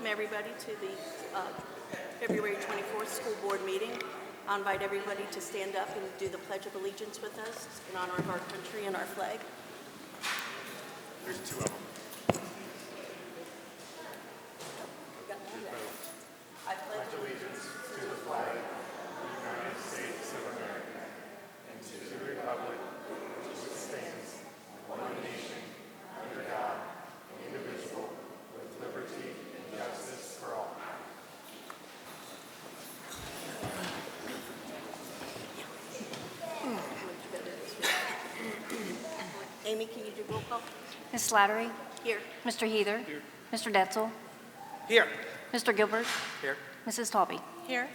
welcome everybody to the February 24th school board meeting. I'll invite everybody to stand up and do the Pledge of Allegiance with us in honor of our country and our flag. There's two of them. I pledge allegiance to the flag of the United States of America and to the republic which stands one nation under God, indivisible, with liberty and justice for all. Amy, can you do roll call? Ms. Slattery? Here. Mr. Heather? Here. Mr. Detzel? Here. Mr. Gilbert? Here. Mrs. Taube? Here. All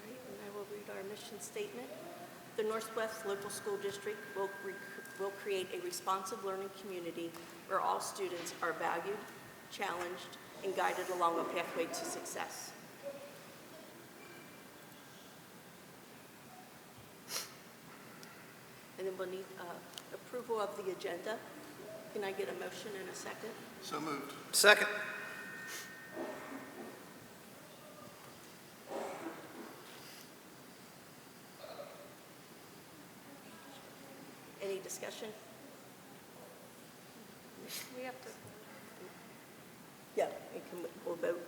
right, and I will read our mission statement. The Northwest Local School District will create a responsive learning community where all students are valued, challenged, and guided along a pathway to success. And then we'll need approval of the agenda. Can I get a motion in a second? So moved. Second. Any discussion? We have to. Yeah, we'll vote.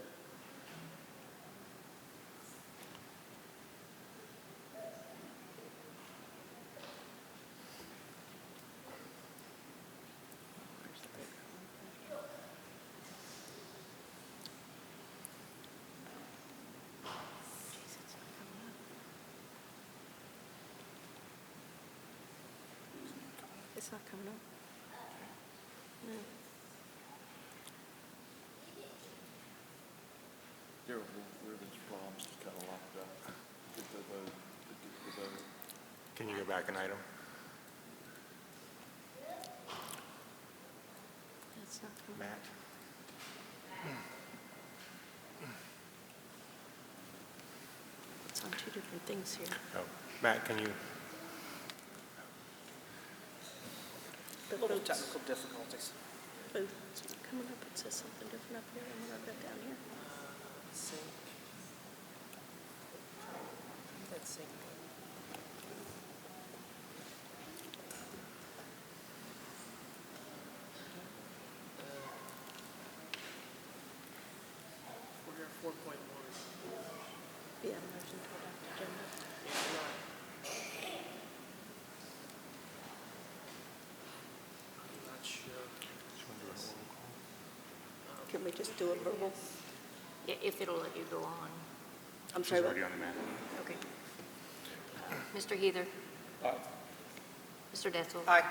It's not coming up. No. Here, where this from, it's kind of locked up. Get the vote, get the vote. Can you go back an item? It's not coming up. Matt? It's on two different things here. Oh, Matt, can you? The Little votes, technical difficulties. votes not coming up. It says something different up here and what I've got down here. Sync. That's sync. We're here at 4.1. Yeah, motion to adopt agenda. I'm not sure. Can we just do a verbal? If it'll let you go on. I'm She's sorry. already on the map. Okay. Mr. Heather? Aye. Mr. Detzel? Aye.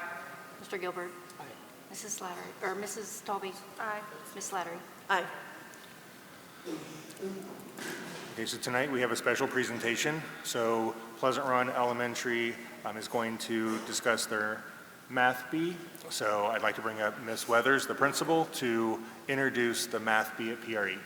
Mr. Gilbert? Aye. Mrs. Slattery, or Mrs. Taube? Aye. Ms. Slattery? Aye. Okay, so tonight we have a special presentation. So Pleasant Run Elementary is going to discuss their Math Bee. So I'd like to bring up Ms. Weathers, the principal, to introduce the Math Bee at PRE.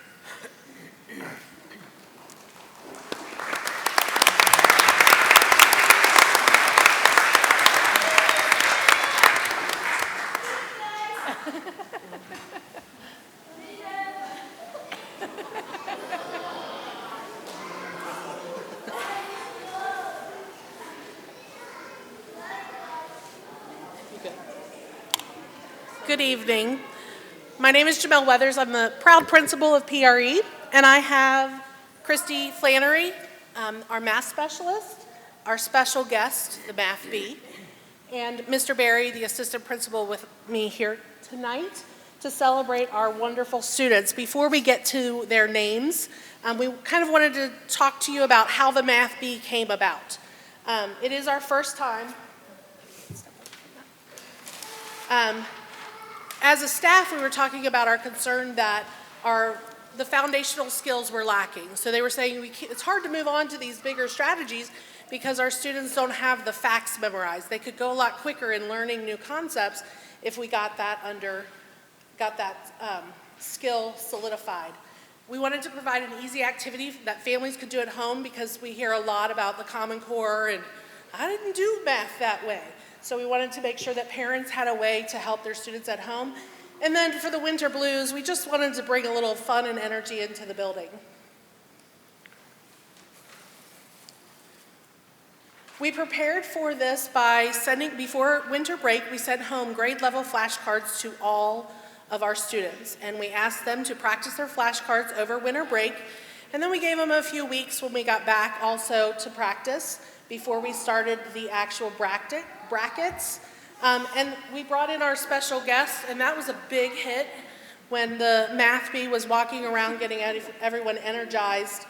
Good evening. My name is Jamel Weathers. I'm the proud principal of PRE, and I have Christy Flannery, our math specialist, our special guest, the Math Bee, and Mr. Barry, the assistant principal, with me here tonight to celebrate our wonderful students. Before we get to their names, we kind of wanted to talk to you about how the Math Bee came about. It is our first time. As a staff, we were talking about our concern that the foundational skills were lacking. So they were saying it's hard to move on to these bigger strategies because our students don't have the facts memorized. They could go a lot quicker in learning new concepts if we got that skill solidified. We wanted to provide an easy activity that families could do at home because we hear a lot about the Common Core and I didn't do math that way. So we wanted to make sure that parents had a way to help their students at home And then for the winter blues, we just wanted to bring a little fun and energy into the building. We prepared for this by sending, before winter break, we sent home grade level flashcards to all of our students. And we asked them to practice their flashcards over winter break. And then we gave them a few weeks when we got back also to practice before we started the actual brackets. And we brought in our special guest, and that was a big hit when the math bee was walking around getting everyone energized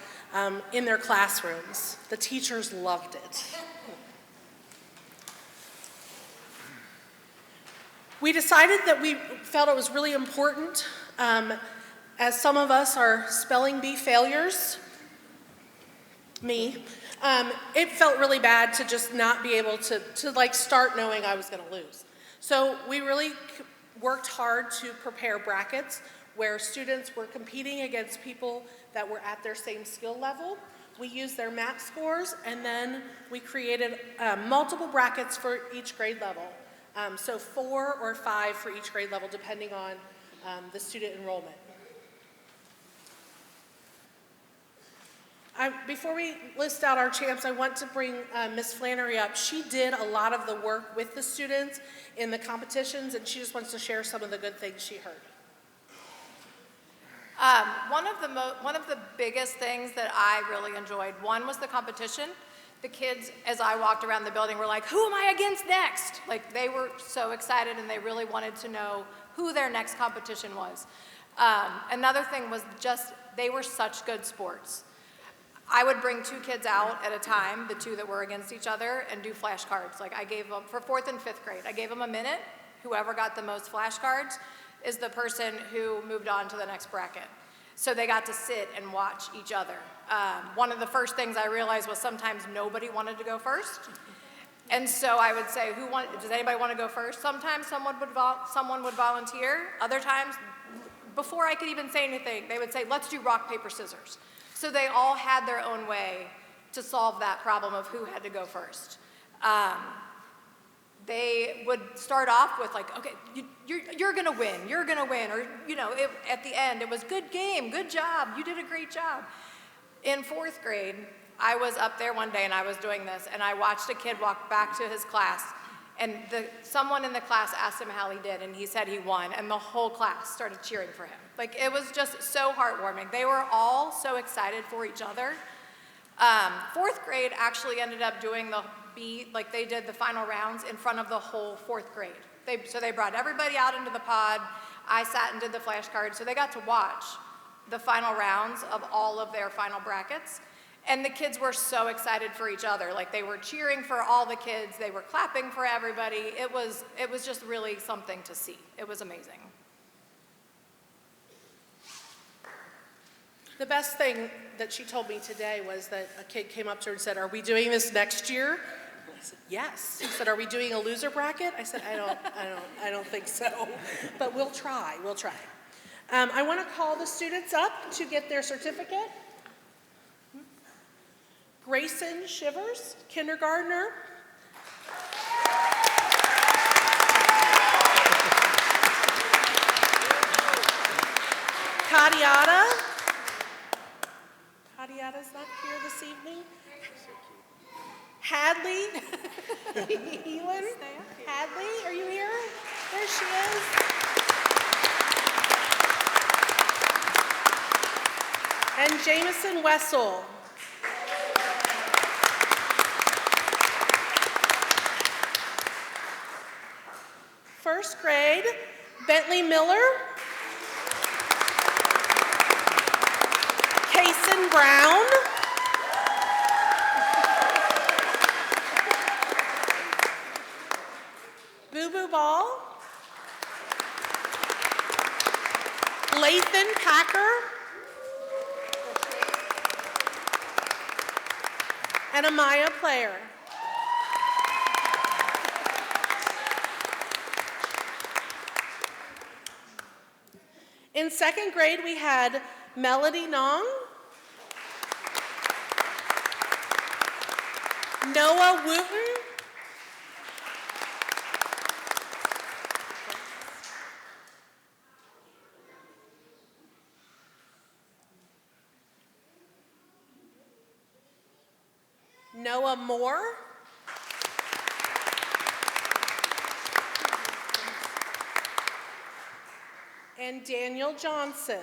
in their classrooms. The teachers loved it. We decided that we felt it was really important, as some of us are spelling bee failures, me, it felt really bad to just not be able to like start knowing I was going to lose. So we really worked hard to prepare brackets where students were competing against people that were at their same skill level. We used their MAP scores, and then we created multiple brackets for each grade level. So 4 or 5 for each grade level, depending on the student enrollment. Before we list out our champs, I want to bring Ms. Flannery up. She did a lot of the work with the students in the competitions, and she just wants to share some of the good things she heard. One of the biggest things that I really enjoyed, one was the competition. The kids, as I walked around the building, were like, who am I against next? Like, they were so excited, and they really wanted to know who their next competition was. Another thing was just, they were such good sports. I would bring 2 kids out at a time, the 2 that were against each other, and do flashcards. Like, I gave them, for 4th and 5th grade, I gave them a minute. Whoever got the most flashcards is the person who moved on to the next bracket. So they got to sit and watch each other. One of the first things I realized was sometimes nobody wanted to go first. And so I would say, does anybody want to go first? Sometimes someone would volunteer. Other times, before I could even say anything, they would say, let's do rock, paper, scissors. So they all had their own way to solve that problem of who had to go first. They would start off with like, okay, you're gonna win, or at the end it was good game, good job, you did a great job. In 4th grade, I was up there one day and I was doing this, and I watched a kid walk back to his class, and someone in the class asked him how he did, and he said he won, and the whole class started cheering for him. Like, it was just so heartwarming. They were all so excited for each other. 4th grade actually ended up doing they did the final rounds in front of the whole 4th grade. So they brought everybody out into the pod. I sat and did the flashcards, so they got to watch the final rounds of all of their final brackets. And the kids were so excited for each other. Like, they were cheering for all the kids. They were clapping for everybody. It was just really something to see. It was amazing. The best thing that she told me today was that a kid came up to her and said, are we doing this next year? I said, yes. He said, are we doing a loser bracket? I said, I don't think so, but we'll try. I want to call the students up to get their certificate. Grayson Shivers, kindergartner. Kadiata's not here this evening. Hadley Heelan. Hadley, are you here? There she is. And Jameson Wessel. First grade, Bentley Miller. Kason Brown. Boo Boo Ball. Lathan Packer. And Amaya Player. In 2nd grade, we had Melody Nong, Noah Wooten, Noah Moore. And Daniel Johnson.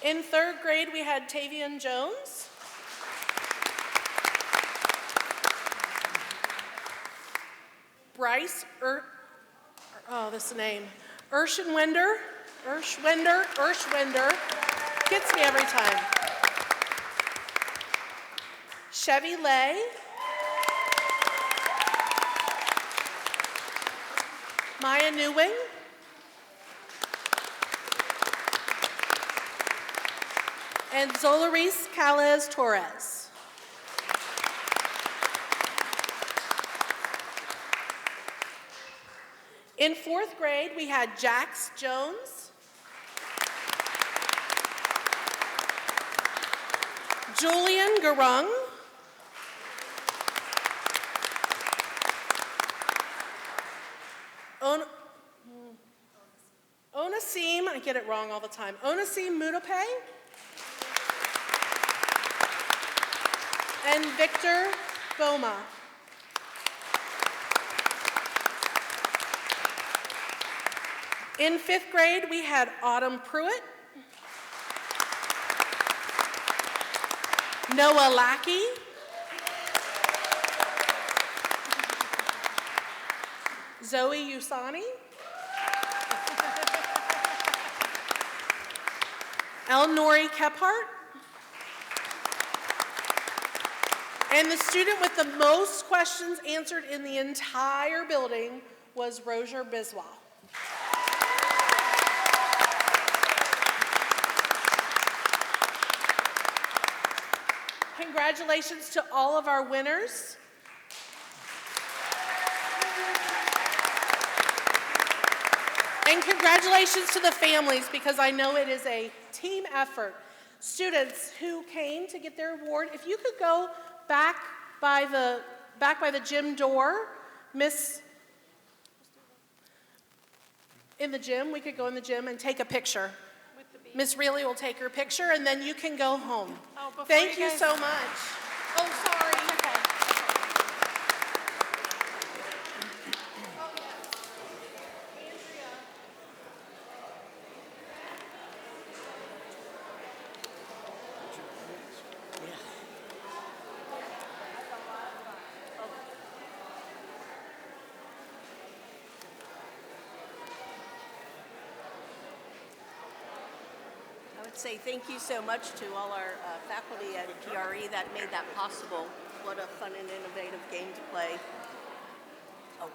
In third grade, we had Tavian Jones. Bryce, this name, Urshwinder, gets me every time. Chevy Lay. Maya Newing. And Zolaris Calez Torres. In fourth grade, we had Jax Jones, Julian Garung, Onasim, I get it wrong all the time, Onasim Mudape, and Victor Boma. In fifth grade, we had Autumn Pruitt, Noah Lackey, Zoe Usani, Elnori Kephart, and the student with the most questions answered in the entire building was Roger Biswell. Congratulations to all of our winners. And congratulations to the families, because I know it is a team effort. Students who came to get their award, if you could go back by the gym door, in the gym, we could go in the gym and take a picture. Miss Reilly will take her picture, and then you can go home. Thank you so much. Oh, sorry. Say thank you so much to all our faculty at PRE that made that possible. What a fun and innovative game to play. I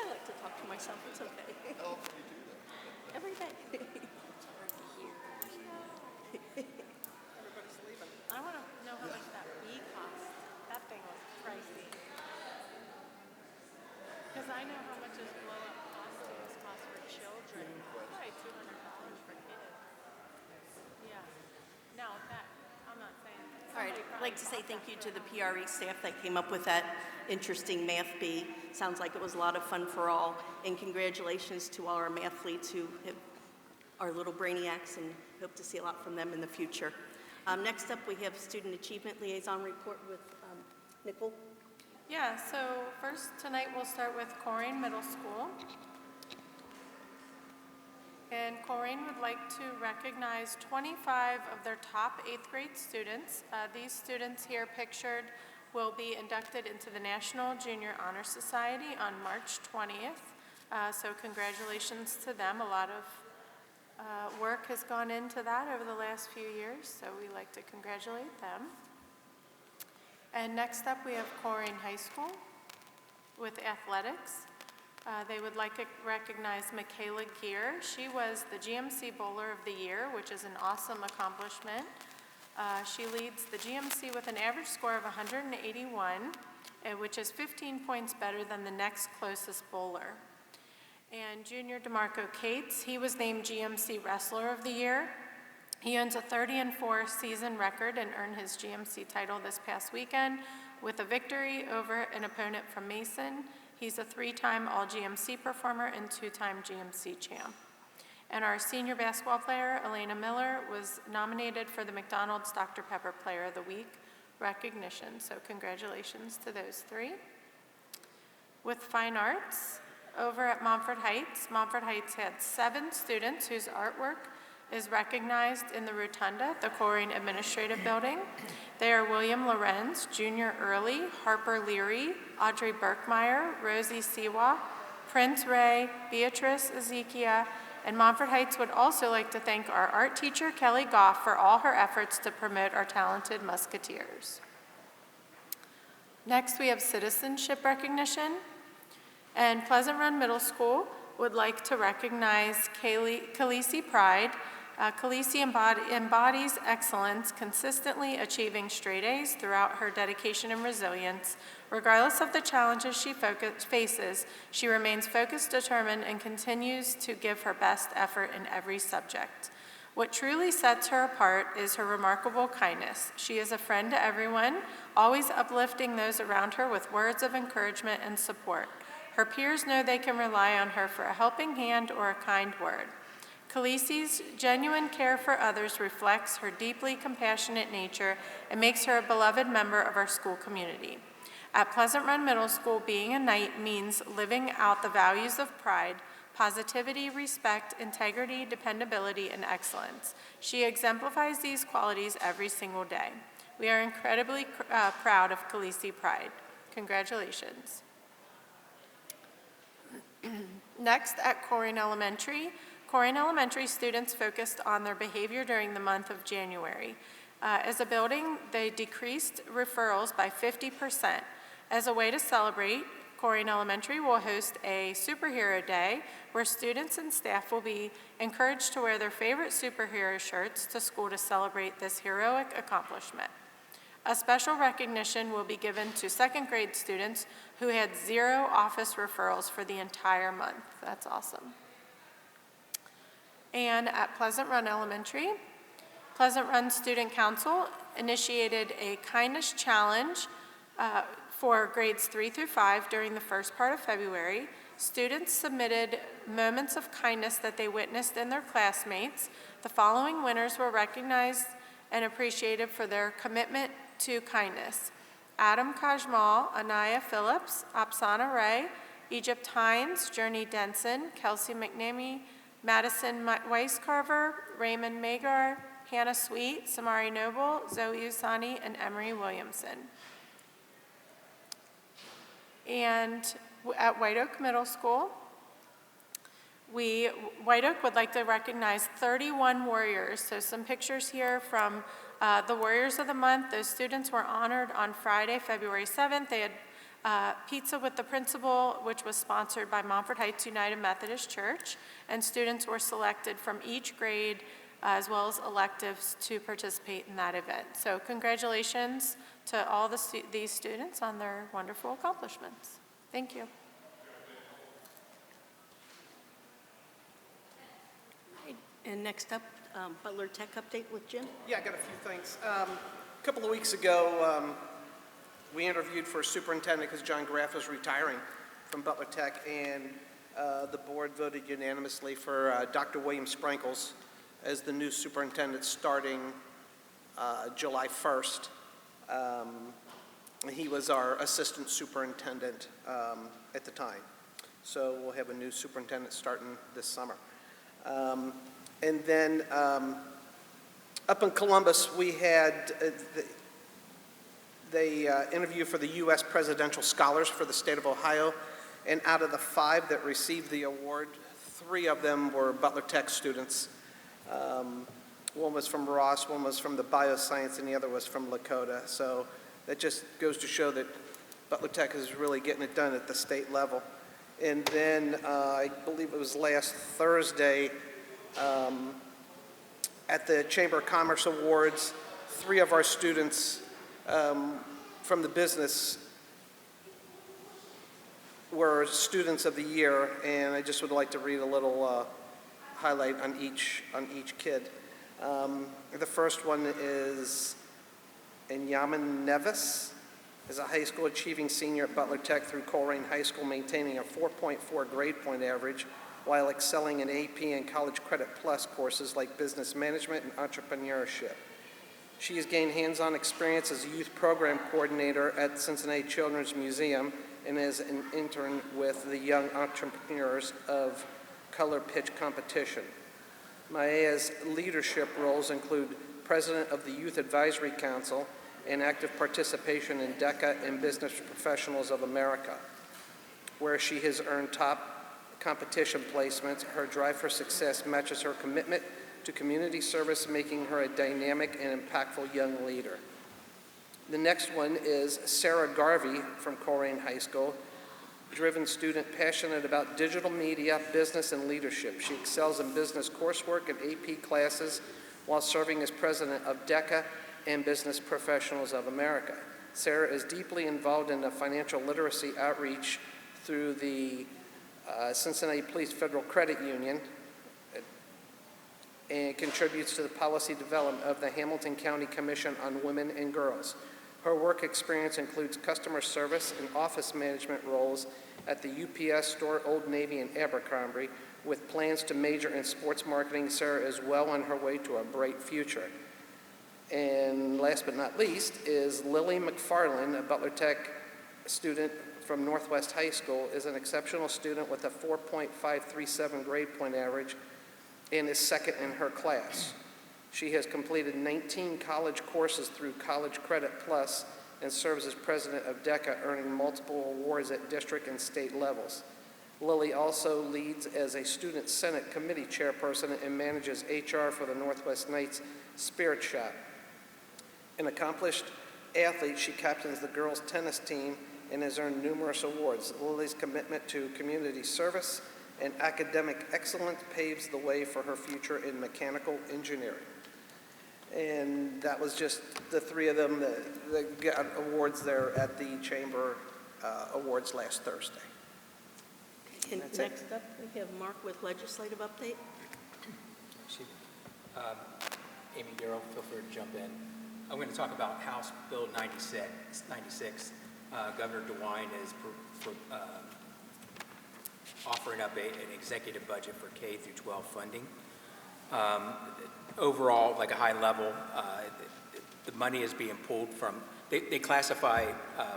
like to talk to myself, it's okay. Oh, you do that? Every day. It's hard to hear. Everybody's leaving. I want to know how much that bee cost. That thing was pricey. Because I know how much those blow-up costumes cost for children. Probably $200 for kids. Yeah. No, I'm not saying. All right, I'd like to say thank you to the PRE staff that came up with that interesting math bee. Sounds like it was a lot of fun for all. And congratulations to all our mathletes who are little brainiacs, and hope to see a lot from them in the future. Next up, we have Student Achievement Liaison Report with Nicole. Yeah, so first tonight we'll start with Corrine Middle School. And Corrine would like to recognize 25 of their top 8th grade students. These students here pictured will be inducted into the National Junior Honor Society on March 20th. So congratulations to them. A lot of work has gone into that over the last few years, so we like to congratulate them. And next up, we have Corrine High School with athletics. They would like to recognize Michaela Gear. She was the GMC Bowler of the Year, which is an awesome accomplishment. She leads the GMC with an average score of 181, which is 15 points better than the next closest bowler. And Junior DeMarco Cates, he was named GMC Wrestler of the Year. He owns a 30-4 season record and earned his GMC title this past weekend with a victory over an opponent from Mason. He's a 3-time All-GMC performer and 2-time GMC champ. And our senior basketball player, Elena Miller, was nominated for the McDonald's Dr. Pepper Player of the Week recognition. So congratulations to those 3. With fine arts, over at Montfort Heights had 7 students whose artwork is recognized in the Rotunda, the Coleraine Administrative Building. They are William Lorenz, Junior Early, Harper Leary, Audrey Berkmeyer, Rosie Siwa, Prince Ray, Beatrice Ezekiel, and Montfort Heights would also like to thank our art teacher, Kelly Goff, for all her efforts to promote our talented Musketeers. Next, we have citizenship recognition. And Pleasant Run Middle School would like to recognize Khaleesi Pride. Khaleesi embodies excellence, consistently achieving straight A's throughout her dedication and resilience. Regardless of the challenges she faces, she remains focused, determined, and continues to give her best effort in every subject. What truly sets her apart is her remarkable kindness. She is a friend to everyone, always uplifting those around her with words of encouragement and support. Her peers know they can rely on her for a helping hand or a kind word. Khaleesi's genuine care for others reflects her deeply compassionate nature and makes her a beloved member of our school community. At Pleasant Run Middle School, being a knight means living out the values of pride, positivity, respect, integrity, dependability, and excellence. She exemplifies these qualities every single day. We are incredibly proud of Khaleesi Pride. Congratulations. Next, at Coleraine Elementary students focused on their behavior during the month of January. As a building, they decreased referrals by 50%. As a way to celebrate, Coleraine Elementary will host a superhero day where students and staff will be encouraged to wear their favorite superhero shirts to school to celebrate this heroic accomplishment. A special recognition will be given to 2nd grade students who had 0 office referrals for the entire month. That's awesome. And at Pleasant Run Elementary, Pleasant Run Student Council initiated a kindness challenge for grades 3 through 5 during the first part of February. Students submitted moments of kindness that they witnessed in their classmates. The following winners were recognized and appreciated for their commitment to kindness: Adam Kajmal, Anaya Phillips, Apsana Ray, Egypt Hines, Journey Denson, Kelsey McNamee, Madison Weiscarver, Raymond Magar, Hannah Sweet, Samari Noble, Zoe Usani, and Emery Williamson. And at White Oak Middle School, White Oak would like to recognize 31 warriors. So some pictures here from the Warriors of the Month. Those students were honored on Friday, February 7th. They had pizza with the principal, which was sponsored by Montfort Heights United Methodist Church, and students were selected from each grade as well as electives to participate in that event. So congratulations to all these students on their wonderful accomplishments. Thank you. And next up, Butler Tech update with Jim. Yeah, I got a few things. A couple of weeks ago, we interviewed for a superintendent because John Graff was retiring from Butler Tech, and the board voted unanimously for Dr. William Sprinkles as the new superintendent starting July 1st. He was our assistant superintendent at the time. So we'll have a new superintendent starting this summer. And then up in Columbus, we had they interviewed for the U.S. Presidential Scholars for the state of Ohio. And out of the 5 that received the award, 3 of them were Butler Tech students. One was from Ross, one was from the Bioscience, and the other was from Lakota. So that just goes to show that Butler Tech is really getting it done at the state level. And then I believe it was last Thursday, at the Chamber of Commerce Awards, 3 of our students from the business were Students of the Year, and I just would like to read a little highlight on each kid. The first one is Inyaman Nevis As a high school achieving senior at Butler Tech through Colerain High School, maintaining a 4.4 grade point average while excelling in AP and College Credit Plus courses like business management and entrepreneurship. She has gained hands-on experience as a youth program coordinator at Cincinnati Children's Museum and as an intern with the Young Entrepreneurs of Color Pitch Competition. Maea's leadership roles include President of the Youth Advisory Council and active participation in DECA and Business Professionals of America, where she has earned top competition placements. Her drive for success matches her commitment to community service, making her a dynamic and impactful young leader. The next one is Sarah Garvey from Colerain High School, driven student passionate about digital media, business, and leadership. She excels in business coursework and AP classes while serving as president of DECA and Business Professionals of America. Sarah is deeply involved in the financial literacy outreach through the Cincinnati Police Federal Credit Union and contributes to the policy development of the Hamilton County Commission on Women and Girls. Her work experience includes customer service and office management roles at the UPS store, Old Navy, and Abercrombie. With plans to major in sports marketing, Sarah is well on her way to a bright future. And last but not least is Lily McFarland, a Butler Tech student from Northwest High School, is an exceptional student with a 4.537 grade point average and is second in her class. She has completed 19 college courses through College Credit Plus and serves as president of DECA, earning multiple awards at district and state levels. Lily also leads as a Student Senate Committee chairperson and manages HR for the Northwest Knights Spirit Shop. An accomplished athlete, she captains the girls' tennis team and has earned numerous awards. Lily's commitment to community service and academic excellence paves the way for her future in mechanical engineering. And that was just the three of them that got awards there at the Chamber Awards last Thursday. And That's it. next up, we have Mark with legislative update. Excuse me. Amy Darrow, feel free to jump in. I'm going to talk about House Bill 96. Governor DeWine is offering up an executive budget for K through 12 funding. Overall, like a high level, the money is being pulled from, they classify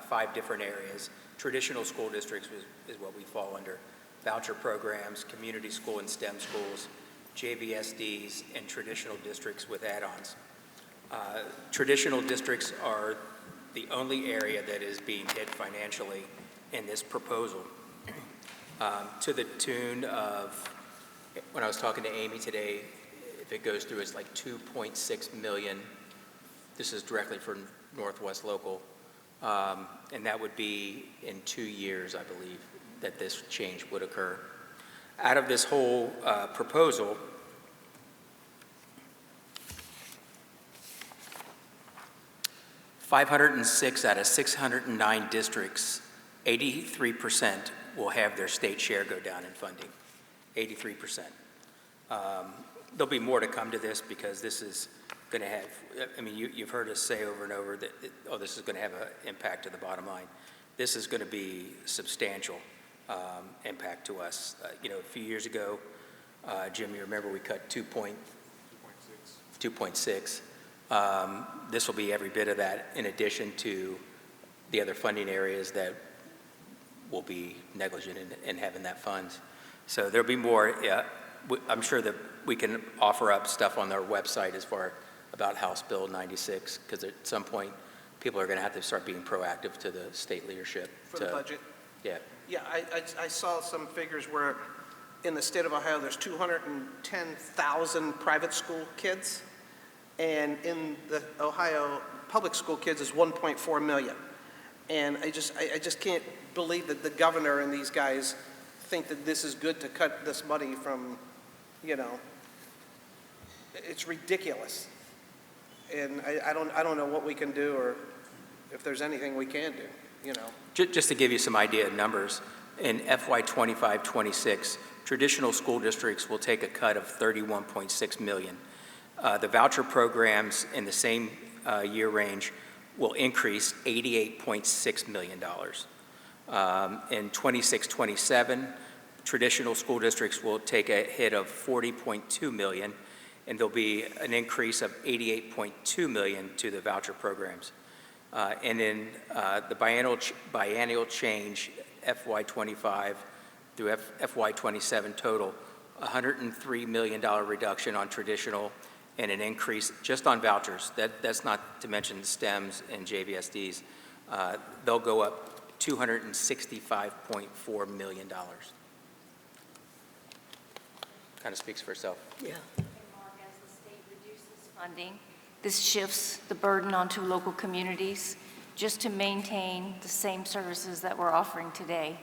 5 different areas. Traditional school districts is what we fall under. Voucher programs, community school and STEM schools, JVSDs, and traditional districts with add-ons. Traditional districts are the only area that is being hit financially in this proposal. To the tune of, when I was talking to Amy today, if it goes through, it's like 2.6 million. This is directly for Northwest Local. And that would be in 2 years, I believe, that this change would occur. Out of this whole proposal, $506 out of 609 districts, 83% will have their state share go down in funding, 83%. There'll be more to come to this because this is going to have, I mean, you've heard us say over and over that, this is going to have an impact to the bottom line. This is going to be substantial impact to us. A few years ago, Jim, you remember we cut 2.6. This will be every bit of that, in addition to the other funding areas that will be negligent in having that funds. So there'll be more. I'm sure that we can offer up stuff on our website as far about House Bill 96, because at some point, people are going to have to start being proactive to the state leadership. For the budget? Yeah. Yeah, I saw some figures where in the state of Ohio, there's 210,000 private school kids, and in the Ohio public school kids is 1.4 million. And I just can't believe that the governor and these guys think that this is good to cut this money from, it's ridiculous. And I don't know what we can do or if there's anything we can do, Just to give you some idea of numbers, in FY 25-26, traditional school districts will take a cut of $31.6 million. The voucher programs in the same year range will increase $88.6 million. In 26-27, traditional school districts will take a hit of $40.2 million, and there'll be an increase of $88.2 million to the voucher programs. And in the biennial change, FY25 through FY27 total, $103 million reduction on traditional and an increase just on vouchers. That's not to mention STEMs and JVSDs. They'll go up $265.4 million. Kind of speaks for itself. Yeah. Mark, as the state reduces funding, this shifts the burden onto local communities just to maintain the same services that we're offering today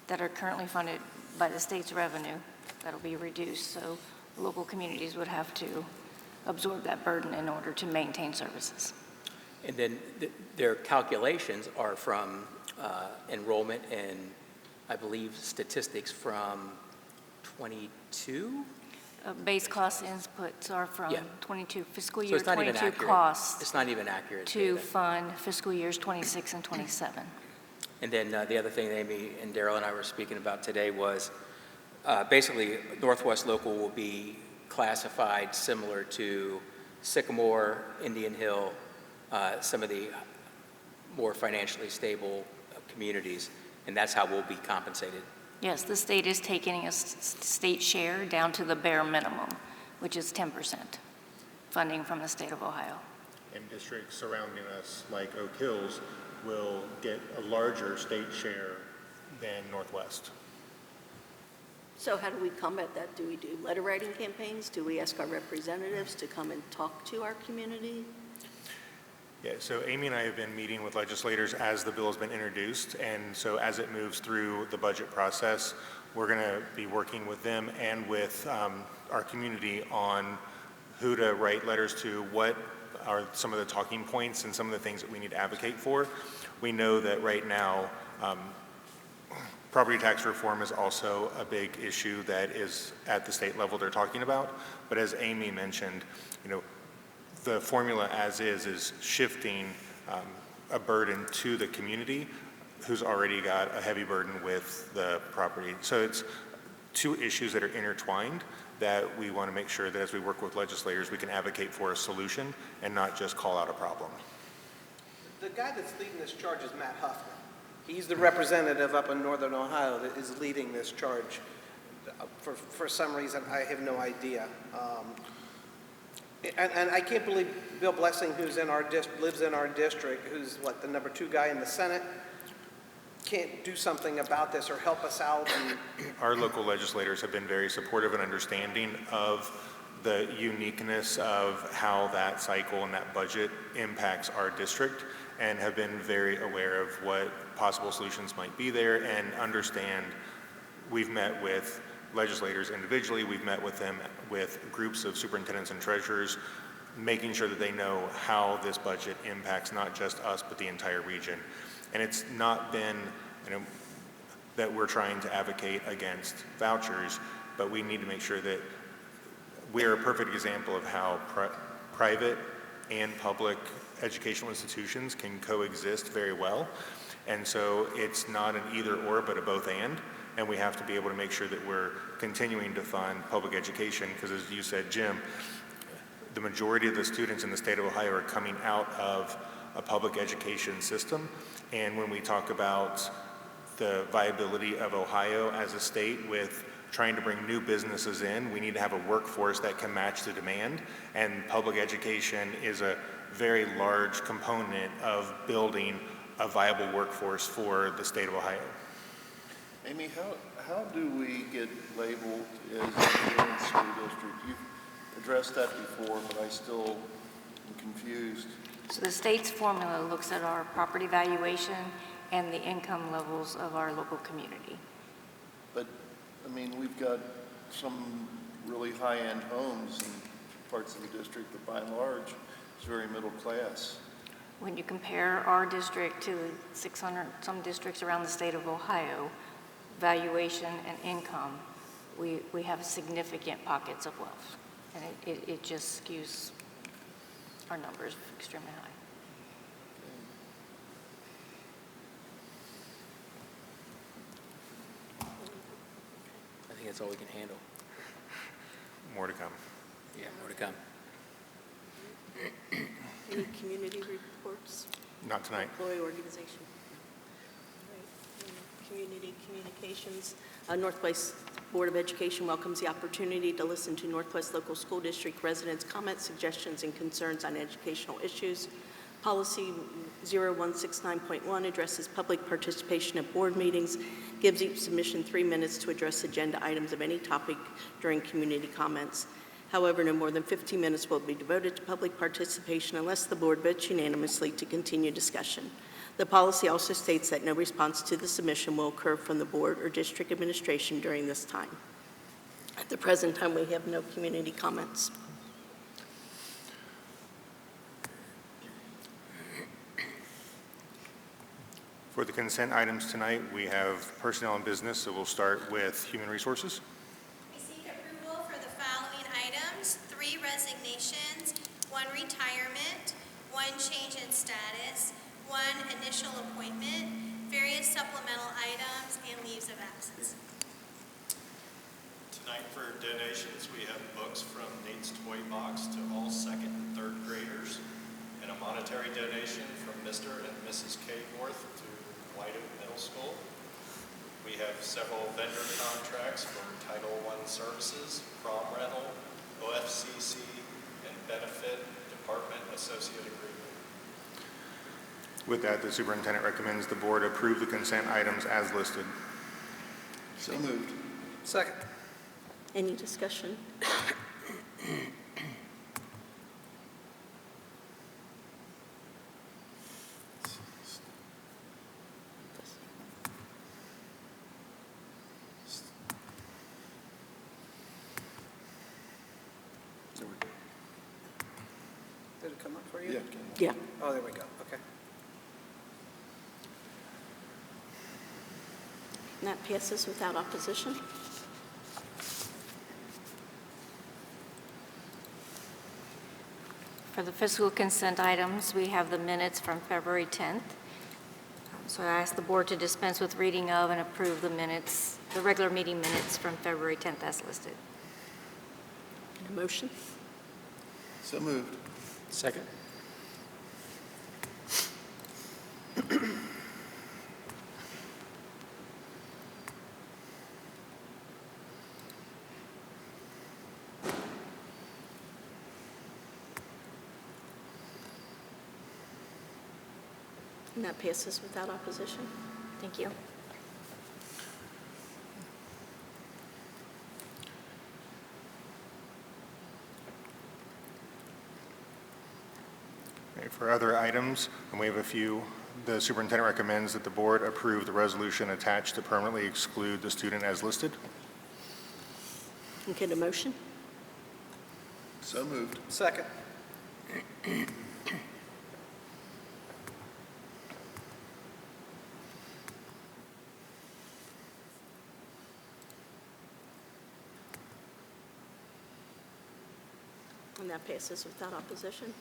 that are currently funded by the state's revenue. That'll be reduced, so local communities would have to absorb that burden in order to maintain services. And then their calculations are from enrollment and, I believe, statistics from 22? Base cost inputs are from Yeah. 22 fiscal So year it's not even 22 accurate. costs It's not even accurate to data. fund fiscal years 26 and 27. And then the other thing Amy and Daryl and I were speaking about today was basically Northwest Local will be classified similar to Sycamore, Indian Hill, some of the more financially stable communities, and that's how we'll be compensated. Yes, the state is taking a state share down to the bare minimum, which is 10% funding from the state of Ohio. And districts surrounding us, like Oak Hills, will get a larger state share than Northwest. So how do we combat that? Do we do letter writing campaigns? Do we ask our representatives to come and talk to our community? Yeah, so Amy and I have been meeting with legislators as the bill has been introduced, and so as it moves through the budget process, we're going to be working with them and with our community on who to write letters to, what are some of the talking points and some of the things that we need to advocate for. We know that right now, property tax reform is also a big issue that is at the state level they're talking about, but as Amy mentioned, the formula as is shifting a burden to the community who's already got a heavy burden with the property. So it's two issues that are intertwined that we want to make sure that as we work with legislators, we can advocate for a solution and not just call out a problem. The guy that's leading this charge is Matt Huffman. He's the representative up in Northern Ohio that is leading this charge. For some reason, I have no idea. And I can't believe Bill Blessing, who's in our lives in our district, who's what, the number 2 guy in the Senate, can't do something about this or help us out. Our local legislators have been very supportive and understanding of the uniqueness of how that cycle and that budget impacts our district, and have been very aware of what possible solutions might be there, and understand. We've met with legislators individually, we've met with them with groups of superintendents and treasurers, making sure that they know how this budget impacts not just us, but the entire region. And it's not been, that we're trying to advocate against vouchers, but we need to make sure that we're a perfect example of how private and public educational institutions can coexist very well. And so it's not an either or, but a both and we have to be able to make sure that we're continuing to fund public education, because as you said, Jim, the majority of the students in the state of Ohio are coming out of a public education system. And when we talk about the viability of Ohio as a state with trying to bring new businesses in, we need to have a workforce that can match the demand, and public education is a very large component of building a viable workforce for the state of Ohio. Amy, how do we get labeled as a Union School District? You've addressed that before, but I still am confused. So the state's formula looks at our property valuation and the income levels of our local community. But, I mean, we've got some really high-end homes in parts of the district that by and large is very middle class. When you compare our district to 600 some districts around the state of Ohio, valuation and income, we have significant pockets of wealth. And it just skews our numbers extremely high. that's all we can handle. More to come. Yeah, more to come. Any community reports? Not tonight. Employee organization? All right. Community communications. Northwest Board of Education welcomes the opportunity to listen to Northwest Local School District residents' comments, suggestions, and concerns on educational issues. Policy 0169.1 addresses public participation at board meetings, gives each submission 3 minutes to address agenda items of any topic during community comments. However, no more than 15 minutes will be devoted to public participation unless the board votes unanimously to continue discussion. The policy also states that no response to the submission will occur from the board or district administration during this time. At the present time, we have no community comments. For the consent items tonight, we have personnel and business, so we'll start with human resources. I seek approval for the following items: 3 resignations, 1 retirement, 1 change in status, 1 initial appointment, various supplemental items, and leaves of absence. Tonight for donations, we have books from Nate's Toy Box to all 2nd and 3rd graders, and a monetary donation from Mr. and Mrs. Cadeworth to White Oak Middle School. We have several vendor contracts for Title I services, prom rental, OFCC, and benefit department associate agreement. With that, the superintendent recommends the board approve the consent items as listed. So moved. Second. Any discussion? Did it come up for you? Yeah. Yeah. Oh, there we go. Okay. And that passes without opposition. For the fiscal consent items, we have the minutes from February 10th. So I ask the board to dispense with reading of and approve the minutes, the regular meeting minutes from February 10th as listed. A motion? So moved. Second? And that passes without opposition. Thank you. Okay, for other items, and we have a few, the superintendent recommends that the board approve the resolution attached to permanently exclude the student as listed. Okay, a motion? So moved. Second. And that passes without opposition.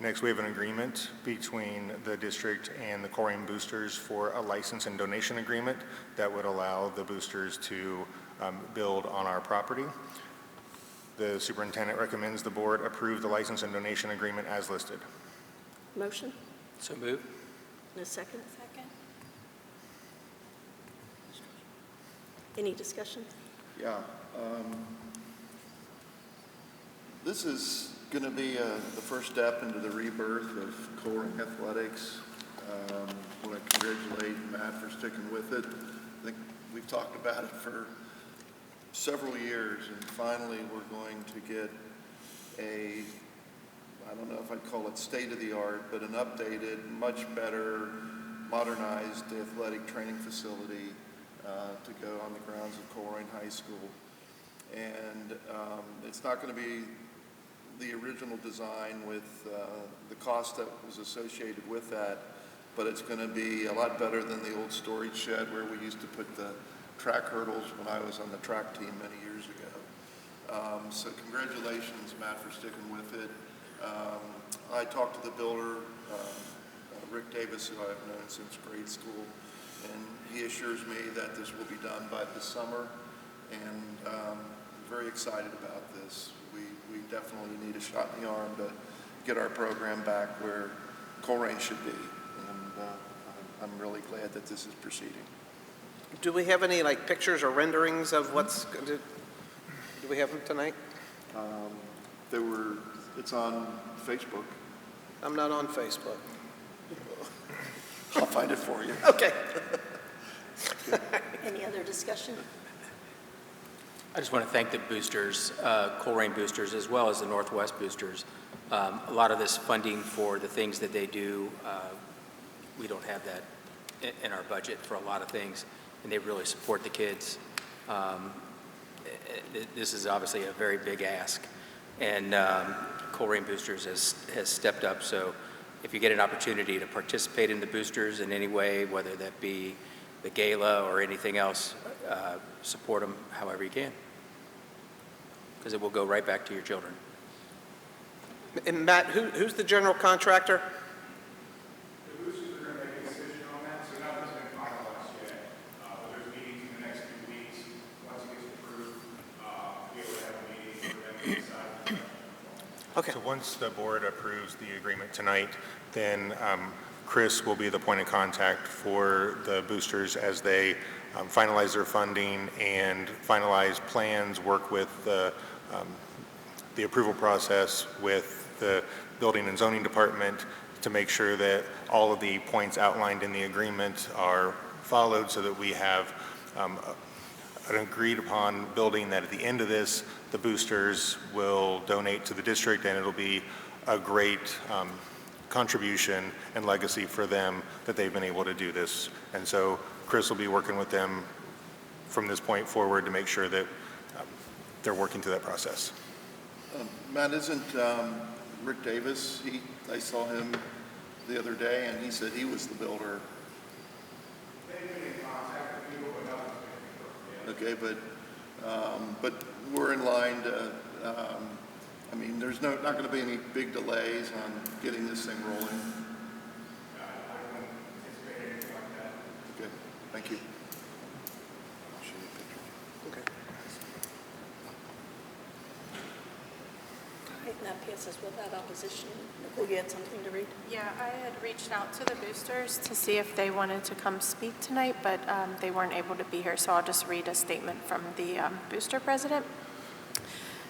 Next, we have an agreement between the district and the Corian Boosters for a license and donation agreement that would allow the boosters to build on our property. The superintendent recommends the board approve the license and donation agreement as listed. Motion? So moved. And a second? Second. Any discussion? Yeah. This is going to be the first step into the rebirth of Coring Athletics. I want to congratulate Matt for sticking with it. I think we've talked about it for several years, and finally we're going to get a, I don't know if I'd call it state-of-the-art, but an updated, much better, modernized athletic training facility to go on the grounds of Coleraine High School. And it's not going to be the original design with the cost that was associated with that, but it's going to be a lot better than the old storage shed where we used to put the track hurdles when I was on the track team many years ago. So congratulations, Matt, for sticking with it. I talked to the builder Rick Davis, who I've known since grade school, and he assures me that this will be done by this summer, and very excited about this. We definitely need a shot in the arm to get our program back where Colerain should be, and I'm really glad that this is proceeding. Do we have any like pictures or renderings of what's, do we have them tonight? It's on Facebook. I'm not on Facebook. I'll find it for you. Okay. Any other discussion? I just want to thank the boosters, Colerain boosters, as well as the Northwest boosters. A lot of this funding for the things that they do, we don't have that in our budget for a lot of things, and they really support the kids. This is obviously a very big ask, and Colerain Boosters has stepped up. So if you get an opportunity to participate in the boosters in any way, whether that be the gala or anything else, support them however you can, because it will go right back to your children. And Matt, who's the general contractor? The boosters are going to make a decision on that, so nothing's been finalized yet. But there's meetings in the next few weeks. Once it gets approved, we will have a meeting for them to decide. Okay. So once the board approves the agreement tonight, then Chris will be the point of contact for the boosters as they finalize their funding and finalize plans, work with the approval process with the building and zoning department to make sure that all of the points outlined in the agreement are followed, so that we have an agreed upon building that at the end of this, the boosters will donate to the district, and it'll be a great contribution and legacy for them that they've been able to do this. And so Chris will be working with them from this point forward to make sure that they're working through that process. Matt, isn't Rick Davis, I saw him the other day, and he said he was the builder. They've been in contact with people, but nothing's been confirmed yet. But we're in line to, I mean, there's not going to be any big delays on getting this thing rolling. I don't anticipate anything like that. Okay, thank you. Okay. All right, and that passes without opposition. Nicole, you had something to read? Yeah, I had reached out to the boosters to see if they wanted to come speak tonight, but they weren't able to be here, so I'll just read a statement from the booster president.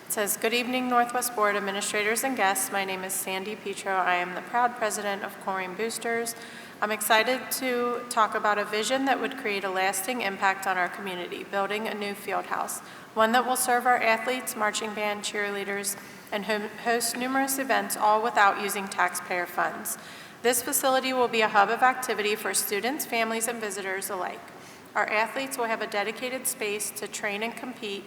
It says, "Good evening, Northwest Board administrators and guests. My name is Sandy Petro. I am the proud president of Colerain Boosters. I'm excited to talk about a vision that would create a lasting impact on our community, building a new field house, one that will serve our athletes, marching band, cheerleaders, and host numerous events, all without using taxpayer funds. This facility will be a hub of activity for students, families, and visitors alike. Our athletes will have a dedicated space to train and compete,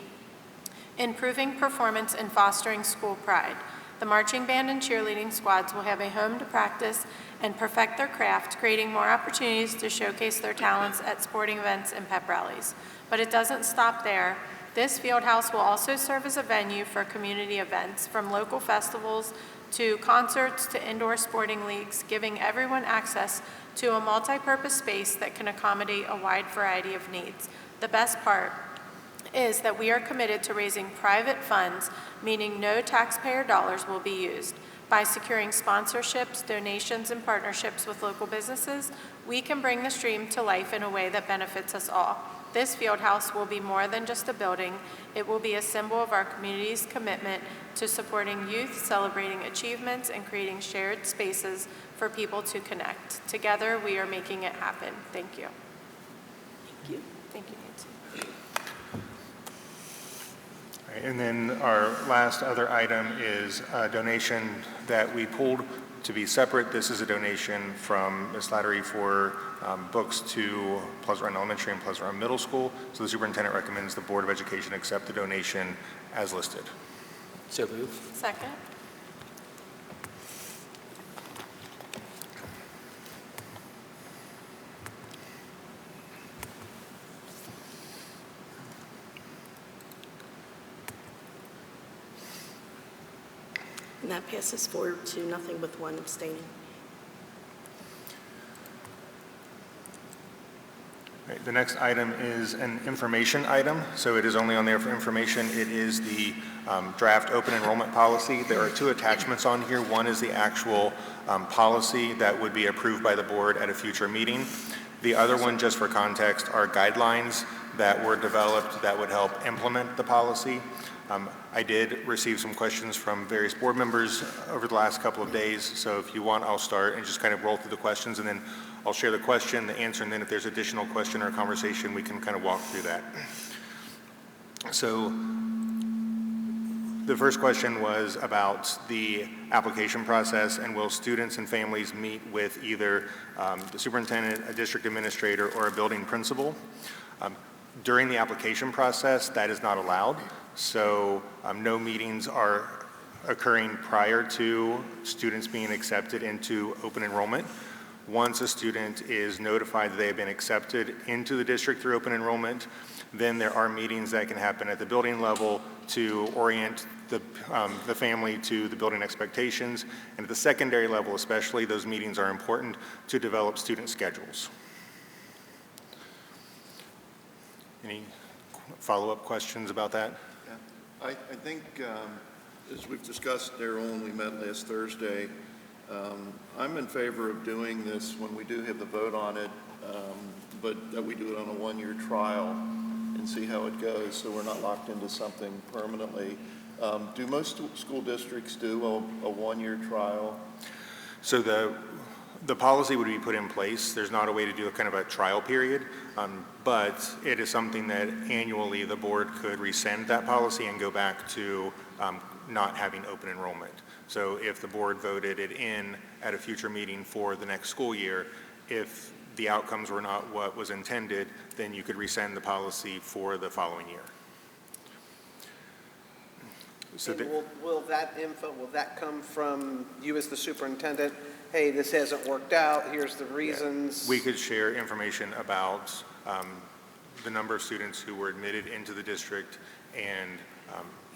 improving performance and fostering school pride. The marching band and cheerleading squads will have a home to practice and perfect their craft, creating more opportunities to showcase their talents at sporting events and pep rallies. But it doesn't stop there. This field house will also serve as a venue for community events, from local festivals to concerts to indoor sporting leagues, giving everyone access to a multi-purpose space that can accommodate a wide variety of needs. The best part is that we are committed to raising private funds, meaning no taxpayer dollars will be used. By securing sponsorships, donations, and partnerships with local businesses, we can bring the Stream to life in a way that benefits us all. This field house will be more than just a building. It will be a symbol of our community's commitment to supporting youth, celebrating achievements, and creating shared spaces for people to connect. Together, we are making it happen. Thank you. Thank you. Thank you, Nancy. All right, and then our last other item is a donation that we pulled to be separate. This is a donation from Ms. Slattery for books to Pleasant Run Elementary and Pleasant Run Middle School. So the superintendent recommends the Board of Education accept the donation as listed. So moved. Second. And that passes 4-0 with one abstaining. The next item is an information item, so it is only on there for information. It is the draft open enrollment policy. There are two attachments on here. One is the actual policy that would be approved by the board at a future meeting. The other one, just for context, are guidelines that were developed that would help implement the policy. I did receive some questions from various board members over the last couple of days, so if you want, I'll start and just kind of roll through the questions, and then I'll share the question, the answer, and then if there's additional question or conversation, we can kind of walk through that. So the first question was about the application process, and will students and families meet with either the superintendent, a district administrator, or a building principal? During the application process, that is not allowed. So no meetings are occurring prior to students being accepted into open enrollment. Once a student is notified that they have been accepted into the district through open enrollment, then there are meetings that can happen at the building level to orient the family to the building expectations. And at the secondary level especially, those meetings are important to develop student schedules. Any follow-up questions about that? I think, as we've discussed, Daryl, when we met last Thursday, I'm in favor of doing this when we do have the vote on it, but that we do it on a one-year trial and see how it goes, so we're not locked into something permanently. Do most school districts do a one-year trial? So the policy would be put in place. There's not a way to do a kind of a trial period, but it is something that annually the board could rescind that policy and go back to not having open enrollment. So if the board voted it in at a future meeting for the next school year, if the outcomes were not what was intended, then you could rescind the policy for the following year. So will that info, will that come from you as the superintendent? Hey, this hasn't worked out, here's the reasons. We could share information about the number of students who were admitted into the district and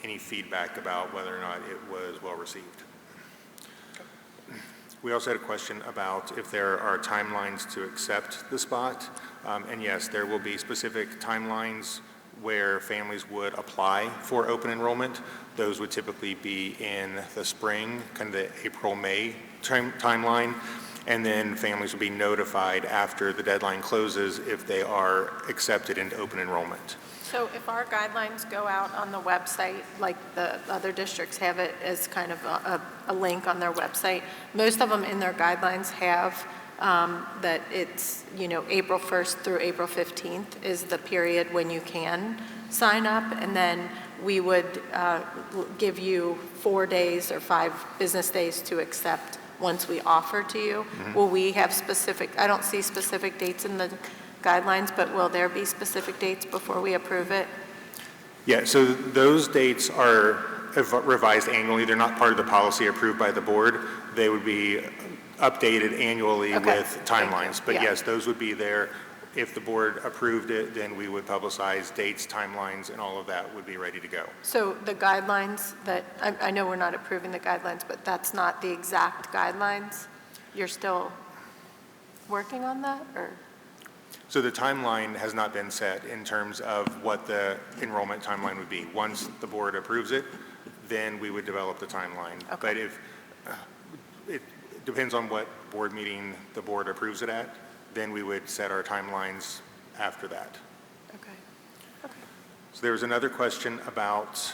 any feedback about whether or not it was well received. We also had a question about if there are timelines to accept the spot. And yes, there will be specific timelines where families would apply for open enrollment. Those would typically be in the spring, kind of the April-May timeline, and then families will be notified after the deadline closes if they are accepted into open enrollment. So if our guidelines go out on the website, like the other districts have it as kind of a link on their website, most of them in their guidelines have that it's, April 1st through April 15th is the period when you can sign up, and then we would give you 4 days or 5 business days to accept once we offer to you. Mm-hmm. Will we have specific, I don't see specific dates in the guidelines, but will there be specific dates before we approve it? Yeah, so those dates are revised annually. They're not part of the policy approved by the board. They would be updated annually with timelines. But yes, those would be there. If the board approved it, then we would publicize dates, timelines, and all of that would be ready to go. So the guidelines that, I know we're not approving the guidelines, but that's not the exact guidelines? You're still working on that, or? So the timeline has not been set in terms of what the enrollment timeline would be. Once the board approves it, then we would develop the timeline. Okay. But if it depends on what board meeting the board approves it at, then we would set our timelines after that. Okay. So there was another question about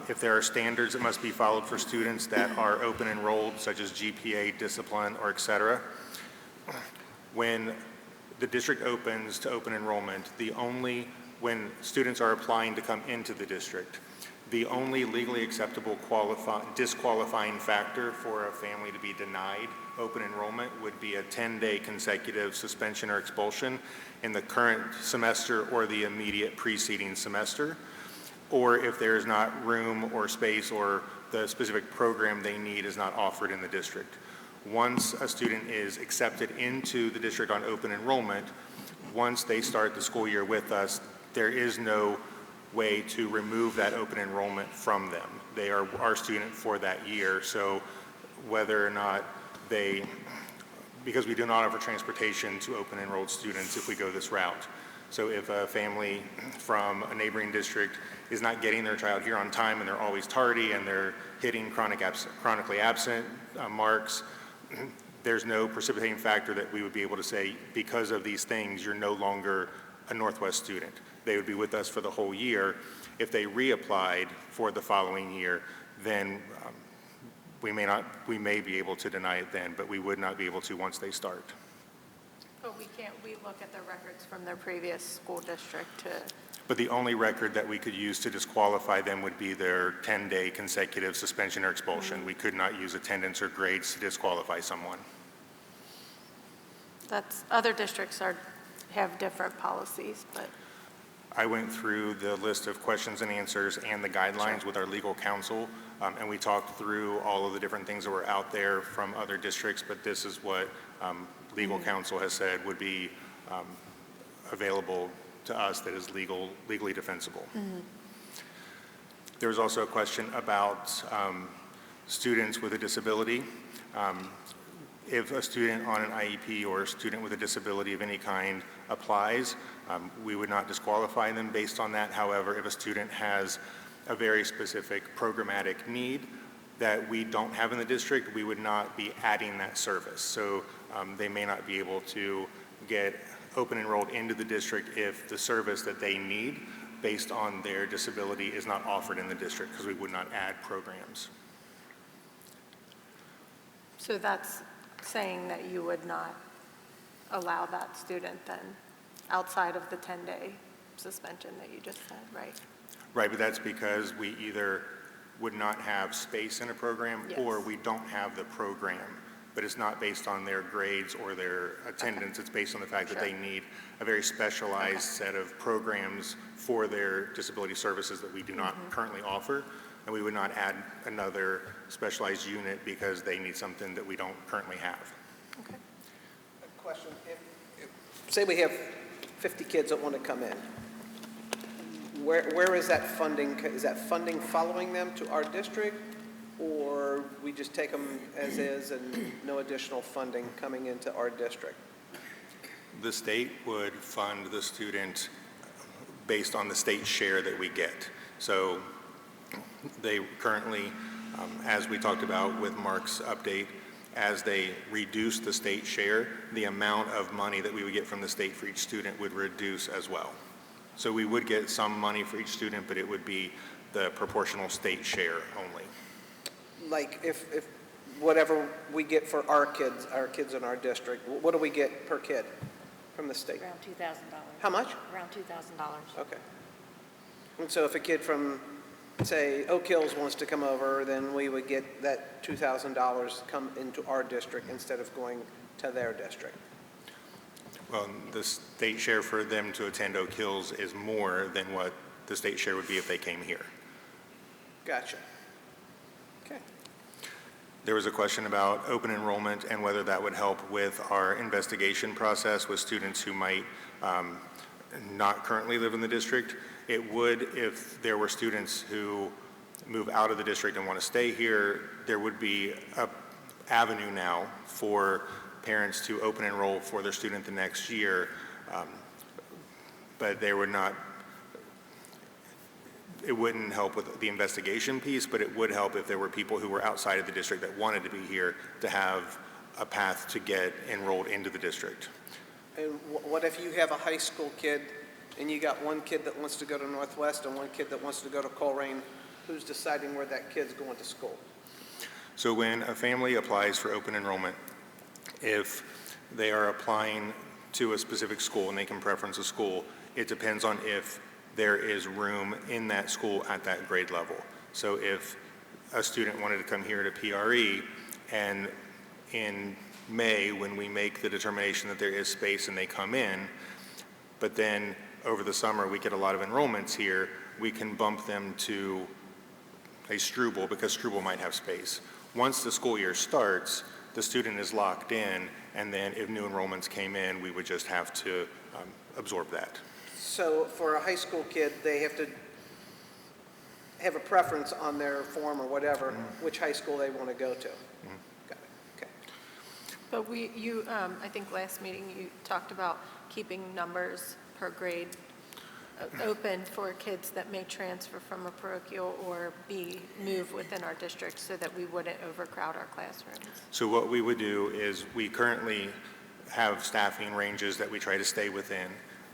if there are standards that must be followed for students that are open enrolled, such as GPA, discipline, or et cetera. When the district opens to open enrollment, when students are applying to come into the district, the only legally acceptable disqualifying factor for a family to be denied open enrollment would be a 10-day consecutive suspension or expulsion in the current semester or the immediate preceding semester, or if there is not room or space or the specific program they need is not offered in the district. Once a student is accepted into the district on open enrollment, once they start the school year with us, there is no way to remove that open enrollment from them. They are our student for that year, so whether or not because we do not offer transportation to open enrolled students if we go this route. So if a family from a neighboring district is not getting their child here on time and they're always tardy and they're hitting chronically absent marks, there's no precipitating factor that we would be able to say, because of these things, you're no longer a Northwest student. They would be with us for the whole year. If they reapplied for the following year, then we may be able to deny it then, but we would not be able to once they start. But we look at the records from their previous school district to, But the only record that we could use to disqualify them would be their 10-day consecutive suspension or expulsion. We could not use attendance or grades to disqualify someone. other districts have different policies, but. I went through the list of questions and answers and the guidelines with our legal counsel, and we talked through all of the different things that were out there from other districts, but this is what legal counsel has said would be available to us that is legally defensible. There was also a question about students with a disability. If a student on an IEP or a student with a disability of any kind applies, we would not disqualify them based on that. However, if a student has a very specific programmatic need that we don't have in the district, we would not be adding that service. So they may not be able to get open enrolled into the district if the service that they need based on their disability is not offered in the district, because we would not add programs. So that's saying that you would not allow that student then outside of the 10-day suspension that you just said, right? Right, but that's because we either would not have space in a program or we don't have the program. But it's not based on their grades or their attendance. It's based on the fact that they need a very specialized set of programs for their disability services that we do not currently offer. And we would not add another specialized unit because they need something that we don't currently have. Okay. A question, say we have 50 kids that want to come in. Where is that funding? Is that funding following them to our district? Or we just take them as is and no additional funding coming into our district? The state would fund the student based on the state share that we get. So they currently, as we talked about with Mark's update, as they reduce the state share, the amount of money that we would get from the state for each student would reduce as well. So we would get some money for each student, but it would be the proportional state share only. Like if whatever we get for our kids in our district, what do we get per kid from the state? Around $2,000. How much? Around $2,000. Okay. And so if a kid from, say, Oak Hills wants to come over, then we would get that $2,000 come into our district instead of going to their district. Well, the state share for them to attend Oak Hills is more than what the state share would be if they came here. Gotcha. Okay. There was a question about open enrollment and whether that would help with our investigation process with students who might not currently live in the district. It would if there were students who move out of the district and want to stay here. There would be an avenue now for parents to open enroll for their student the next year, but they would not. It wouldn't help with the investigation piece, but it would help if there were people who were outside of the district that wanted to be here to have a path to get enrolled into the district. And what if you have a high school kid and you got one kid that wants to go to Northwest and one kid that wants to go to Colerain? Who's deciding where that kid's going to school? So when a family applies for open enrollment, if they are applying to a specific school and they can preference a school, it depends on if there is room in that school at that grade level. So if a student wanted to come here to PRE and in May, when we make the determination that there is space and they come in, but then over the summer we get a lot of enrollments here, we can bump them to a Struble because Struble might have space. Once the school year starts, the student is locked in, and then if new enrollments came in, we would just have to absorb that. So for a high school kid, they have to have a preference on their form or whatever, which high school they want to go to. Got it. Okay. But I think last meeting you talked about keeping numbers per grade open for kids that may transfer from a parochial or be moved within our district so that we wouldn't overcrowd our classrooms. So what we would do is we currently have staffing ranges that we try to stay within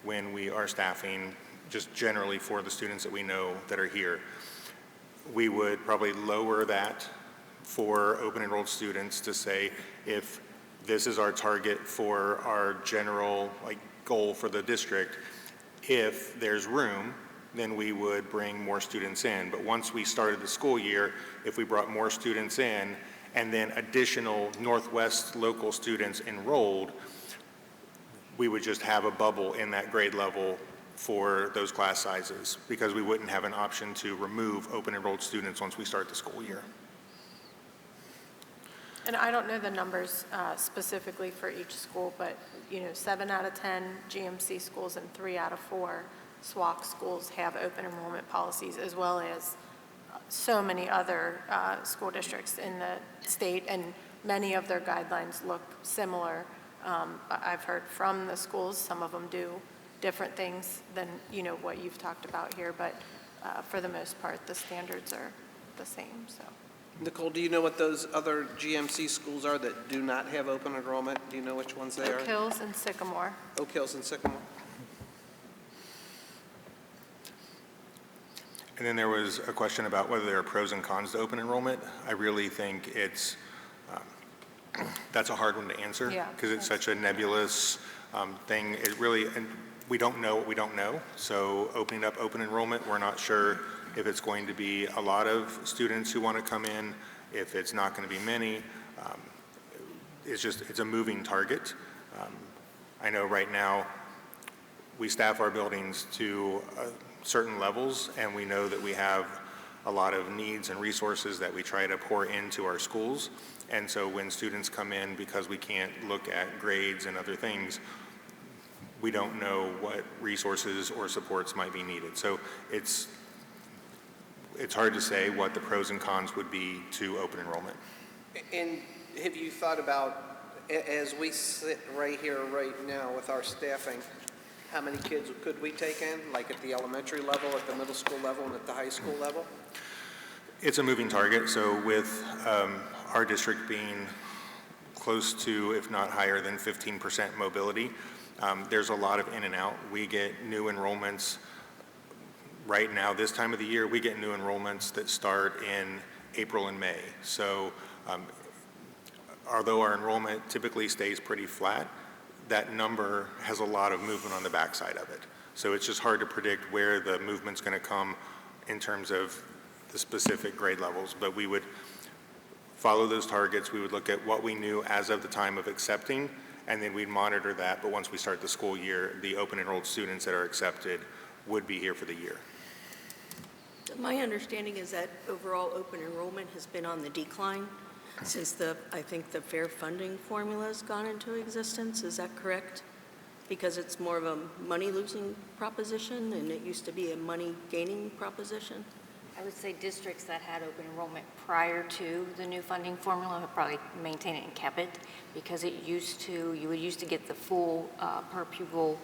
when we are staffing just generally for the students that we know that are here. We would probably lower that for open enrolled students to say if this is our target for our general goal for the district, if there's room, then we would bring more students in. But once we started the school year, if we brought more students in and then additional Northwest local students enrolled, we would just have a bubble in that grade level for those class sizes because we wouldn't have an option to remove open enrolled students once we start the school year. And I don't know the numbers specifically for each school, but 7 out of 10 GMC schools and 3 out of 4 SWAC schools have open enrollment policies, as well as so many other school districts in the state, and many of their guidelines look similar. I've heard from the schools, some of them do different things than what you've talked about here, but for the most part, the standards are the same. So. Nicole, do you know what those other GMC schools are that do not have open enrollment? Do you know which ones they are? Oak Hills and Sycamore. Oak Hills and Sycamore. And then there was a question about whether there are pros and cons to open enrollment. I really think it's, that's a hard one to answer because it's such a nebulous thing. It really, and we don't know what we don't know. So opening up open enrollment, we're not sure if it's going to be a lot of students who want to come in, if it's not going to be many. It's a moving target. I know right now we staff our buildings to certain levels, and we know that we have a lot of needs and resources that we try to pour into our schools. And so when students come in, because we can't look at grades and other things, we don't know what resources or supports might be needed. So it's hard to say what the pros and cons would be to open enrollment. And have you thought about, as we sit right here, right now with our staffing, how many kids could we take in, like at the elementary level, at the middle school level, and at the high school level? It's a moving target. So with our district being close to, if not higher than 15% mobility, there's a lot of in and out. We get new enrollments. Right now, this time of the year, we get new enrollments that start in April and May. So although our enrollment typically stays pretty flat, that number has a lot of movement on the backside of it. So it's just hard to predict where the movement's going to come in terms of the specific grade levels. But we would follow those targets. We would look at what we knew as of the time of accepting, and then we'd monitor that. But once we start the school year, the open enrolled students that are accepted would be here for the year. My understanding is that overall open enrollment has been on the decline since I think the fair funding formula has gone into existence. Is that correct? Because it's more of a money-losing proposition, and it used to be a money-gaining proposition? I would say districts that had open enrollment prior to the new funding formula have probably maintained it and kept it, because you would used to get the full per pupil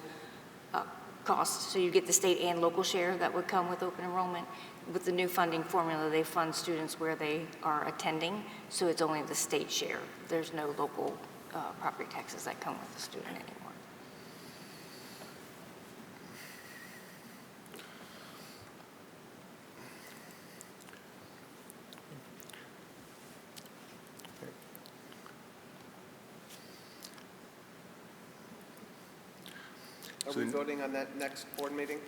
cost. So you get the state and local share that would come with open enrollment. With the new funding formula, they fund students where they are attending, so it's only the state share. There's no local property taxes that come with the student anymore. Are we voting on that next board meeting?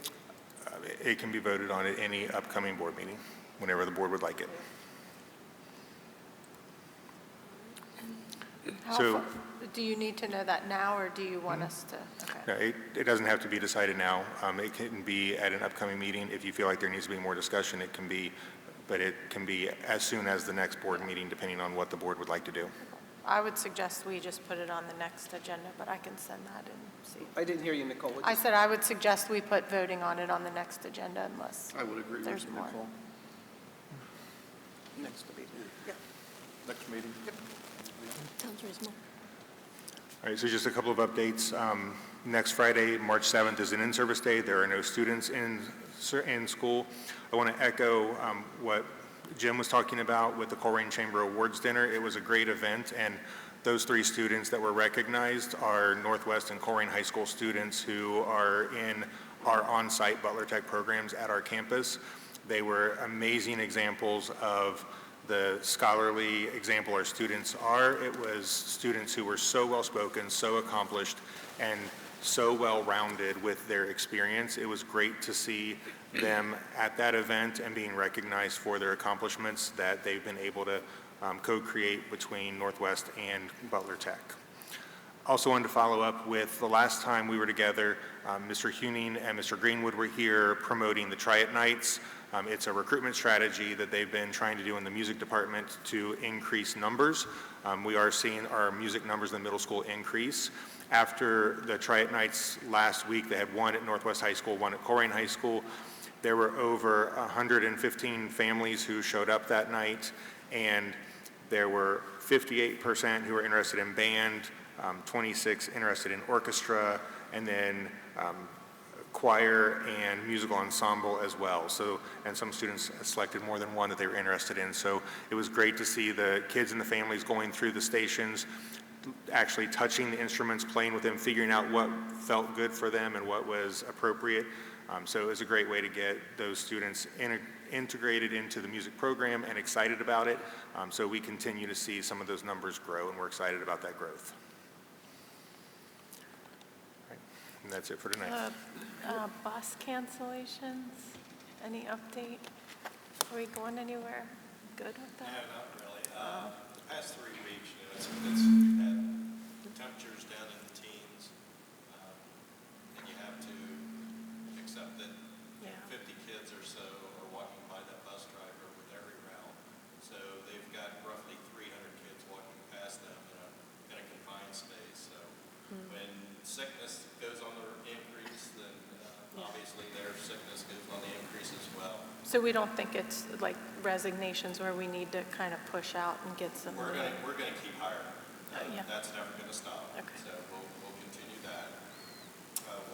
It can be voted on at any upcoming board meeting, whenever the board would like it. Do you need to know that now, or do you want us to? Okay. No, it doesn't have to be decided now. It can be at an upcoming meeting. If you feel like there needs to be more discussion, it can be, but it can be as soon as the next board meeting, depending on what the board would like to do. I would suggest we just put it on the next agenda, but I can send that and see. I didn't hear you, Nicole. I said I would suggest we put voting on it on the next agenda unless I would agree with there's you, more. Nicole. Next meeting. Yep. Next meeting? Sounds reasonable. All right, so just a couple of updates. Next Friday, March 7th, is an in-service day. There are no students in school. I want to echo what Jim was talking about with the Colerain Chamber Awards Dinner. It was a great event, and those 3 students that were recognized are Northwest and Colerain High School students who are in our on-site Butler Tech programs at our campus. They were amazing examples of the scholarly example our students are. It was students who were so well-spoken, so accomplished, and so well-rounded with their experience. It was great to see them at that event and being recognized for their accomplishments that they've been able to co-create between Northwest and Butler Tech. Also wanted to follow up with the last time we were together, Mr. Huning and Mr. Greenwood were here promoting the Try It Nights. It's a recruitment strategy that they've been trying to do in the music department to increase numbers. We are seeing our music numbers in the middle school increase. After the Try It Nights last week, they had one at Northwest High School, one at Colerain High School. There were over 115 families who showed up that night, and there were 58% who were interested in band, 26 interested in orchestra, and then choir and musical ensemble as well. So, and some students selected more than one that they were interested in. So it was great to see the kids and the families going through the stations, actually touching the instruments, playing with them, figuring out what felt good for them and what was appropriate. So it was a great way to get those students integrated into the music program and excited about it. So we continue to see some of those numbers grow, and we're excited about that growth. All right. And that's it for tonight. Bus cancellations, any update? Are we going anywhere good with No, that? not really. The past 3 weeks, we've had temperatures down in the teens, and you have to accept that 50 kids or so are walking by that bus driver with every route. So they've got roughly 300 kids walking past them in a confined space. So when sickness goes on the increase, then obviously their sickness goes on the increase as well. So we don't think it's like resignations where we need to kind of push out and get some? We're gonna keep hiring. Yeah. That's never gonna stop. Okay. So we'll continue that.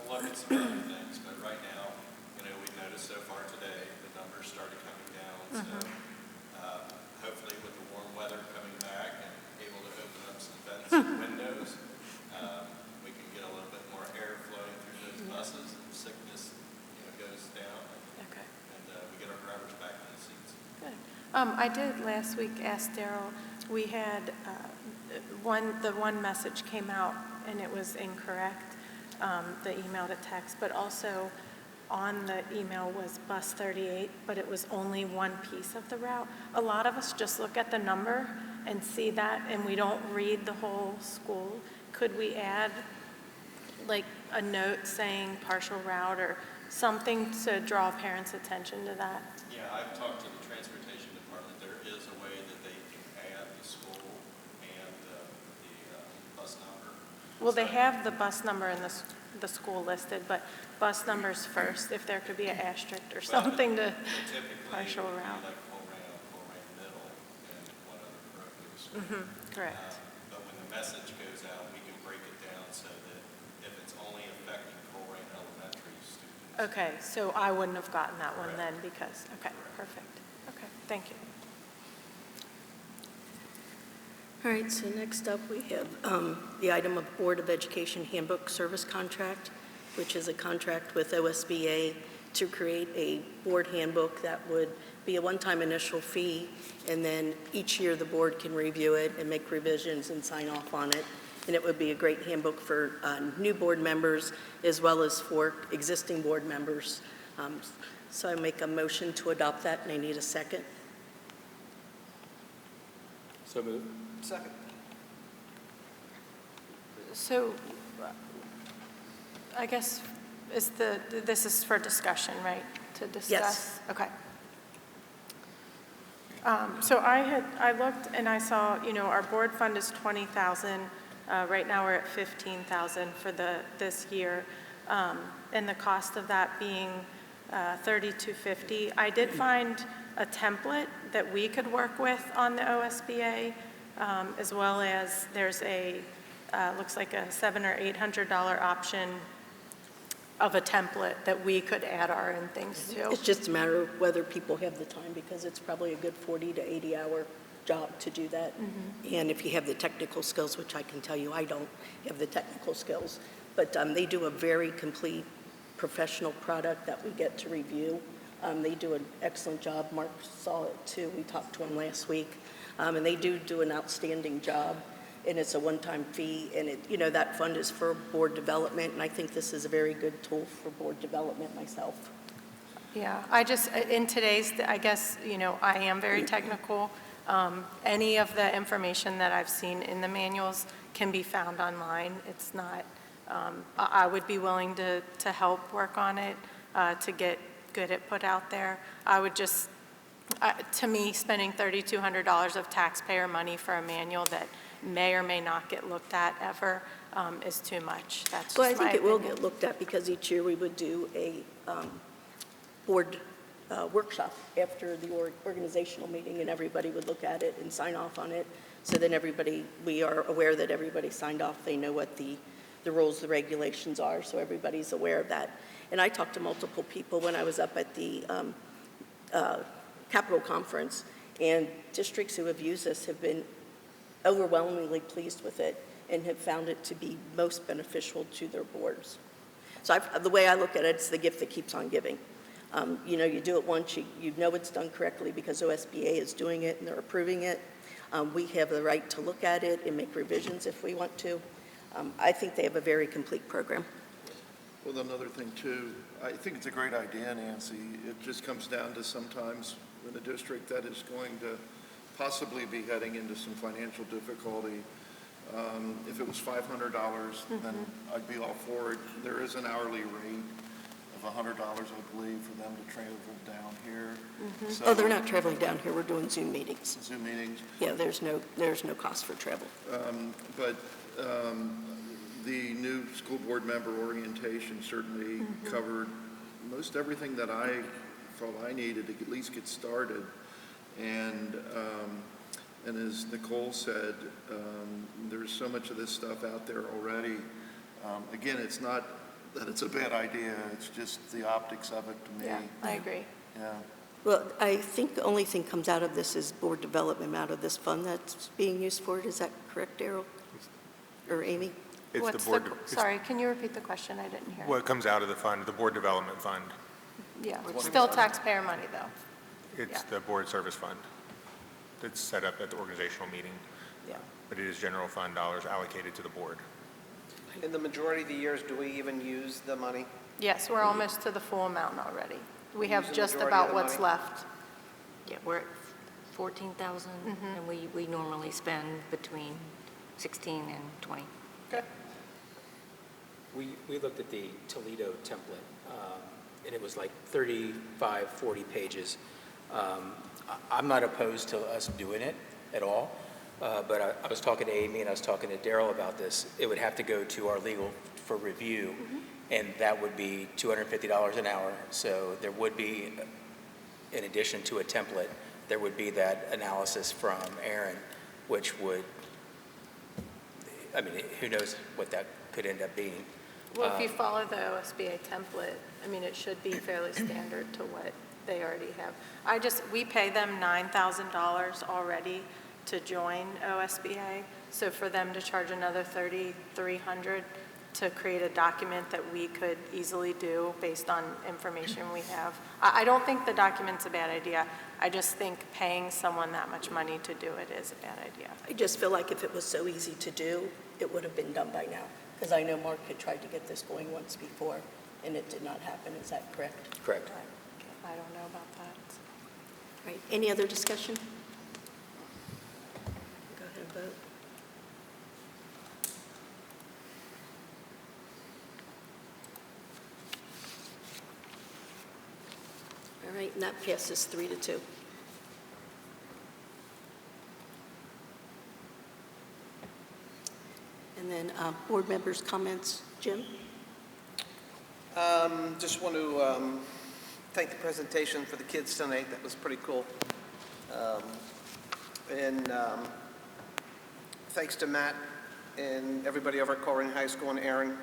We'll look at some other things, but right now, we've noticed so far today, the numbers started coming down. So hopefully with the warm weather coming back and able to open up some vents and windows, we can get a little bit more air flowing through those buses, and sickness, goes down. Okay. And we get our drivers back in the seats. Good. I did last week ask Daryl, we had the one message came out and it was incorrect, the email to text, but also on the email was bus 38, but it was only one piece of the route. A lot of us just look at the number and see that, and we don't read the whole school. Could we add like a note saying partial route or something to draw parents' attention to that? Yeah, I've talked to the transportation department. There is a way that they can add the school and the bus number. Well, they have the bus number and the school listed, but bus numbers first, if there could be an asterisk or something to partial route. Like Colerain Middle, and one other parochial school. Correct. But when the message goes out, we can break it down so that if it's only affecting Colerain Elementary students. Okay, so I wouldn't have gotten that one then because, okay, perfect. Okay, thank you. All right, so next up we have the item of Board of Education Handbook Service Contract, which is a contract with OSBA to create a board handbook that would be a one-time initial fee, and then each year the board can review it and make revisions and sign off on it. And it would be a great handbook for new board members as well as for existing board members. So I make a motion to adopt that, and I need a second. So moved. Second. So I guess this is for discussion, right? To discuss? Yes. Okay. So I looked and I saw, our board fund is 20,000. Right now we're at 15,000 for this year. And the cost of that being $3,250. I did find a template that we could work with on the OSBA, as well as there's a looks like a $700 or $800 option of a template that we could add our own things to. It's just a matter of whether people have the time, because it's probably a good 40 to 80-hour job to do that. And if you have the technical skills, which I can tell you I don't have the technical skills, but they do a very complete professional product that we get to review. They do an excellent job. Mark saw it too. We talked to him last week. And they do an outstanding job. And it's a one-time fee, and that fund is for board development, and I think this is a very good tool for board development myself. Yeah, in today's, I guess, I am very technical. Any of the information that I've seen in the manuals can be found online. It's not, I would be willing to help work on it, to get it put out there. I would just, to me, spending $3,200 of taxpayer money for a manual that may or may not get looked at ever is too much. That's just Well, I think it will opinion. get looked at, because each year we would do a board workshop after the organizational meeting, and everybody would look at it and sign off on it. So then we are aware that everybody signed off. They know what the rules, the regulations are, so everybody's aware of that. And I talked to multiple people when I was up at the Capitol Conference, and districts who have used this have been overwhelmingly pleased with it and have found it to be most beneficial to their boards. So the way I look at it, it's the gift that keeps on giving. You do it once, you know it's done correctly because OSBA is doing it and they're approving it. We have the right to look at it and make revisions if we want to. I think they have a very complete program. Well, another thing too, I think it's a great idea, Nancy. It just comes down to sometimes in a district that is going to possibly be heading into some financial difficulty. If it was $500, then I'd be all for it. There is an hourly rate of $100, I believe, for them to travel down here. So, Oh, they're not traveling down here. We're doing Zoom meetings. Zoom meetings. Yeah, there's no cost for travel. But the new school board member orientation certainly covered most everything that I felt I needed to at least get started. And as Nicole said, there's so much of this stuff out there already. Again, it's not that it's a bad idea, it's just the optics of it to me. Yeah, I agree. Yeah. Well, I think the only thing comes out of this is board development out of this fund that's being used for it. Is that correct, Daryl? Or Amy? It's the board. Sorry, can you repeat the question? I didn't hear. What comes out of the fund, the board development fund. Yeah, still taxpayer money, though. It's the board service fund that's set up at the organizational meeting. Yeah. But it is general fund dollars allocated to the board. In the majority of the years, do we even use the money? Yes, we're almost to the full amount already. We Use have the just majority of about the what's money? left. Yeah, we're at 14,000, and we normally spend between 16 and 20. Okay. We looked at the Toledo template, and it was like 35, 40 pages. I'm not opposed to us doing it at all, but I was talking to Amy and I was talking to Daryl about this. It would have to go to our legal for review, and that would be $250 an hour. So there would be, in addition to a template, there would be that analysis from Aaron, which would, I mean, who knows what that could end up being. Well, if you follow the OSBA template, I mean, it should be fairly standard to what they already have. We pay them $9,000 already to join OSBA, so for them to charge another $3,300 to create a document that we could easily do based on information we have. I don't think the document's a bad idea. I just think paying someone that much money to do it is a bad idea. I just feel like if it was so easy to do, it would have been done by now. Because I know Mark had tried to get this going once before, and it did not happen. Is that correct? Correct. I don't know about that. Right. Any other discussion? Go ahead and vote. All right, and that passes 3-2. And then board members' comments. Jim? Just want to thank the presentation for the kids tonight. That was pretty cool. And thanks to Matt and everybody over at Colerain High School and Aaron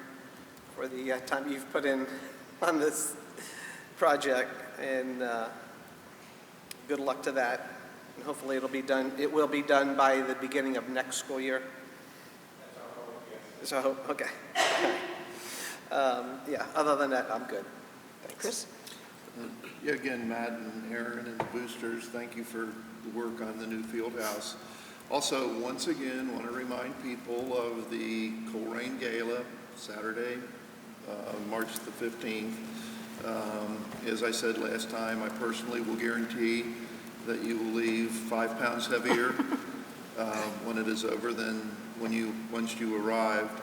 for the time you've put in on this project, and good luck to that. And hopefully it will be done by the beginning of next school year. So I hope, okay. Yeah, other than that, I'm good. Thanks. Chris? Yeah, again, Matt and Aaron and the boosters, thank you for the work on the new field house. Also, once again, want to remind people of the Colerain Gala, Saturday, March the 15th. As I said last time, I personally will guarantee that you will leave 5 pounds heavier when it is over than once you arrived.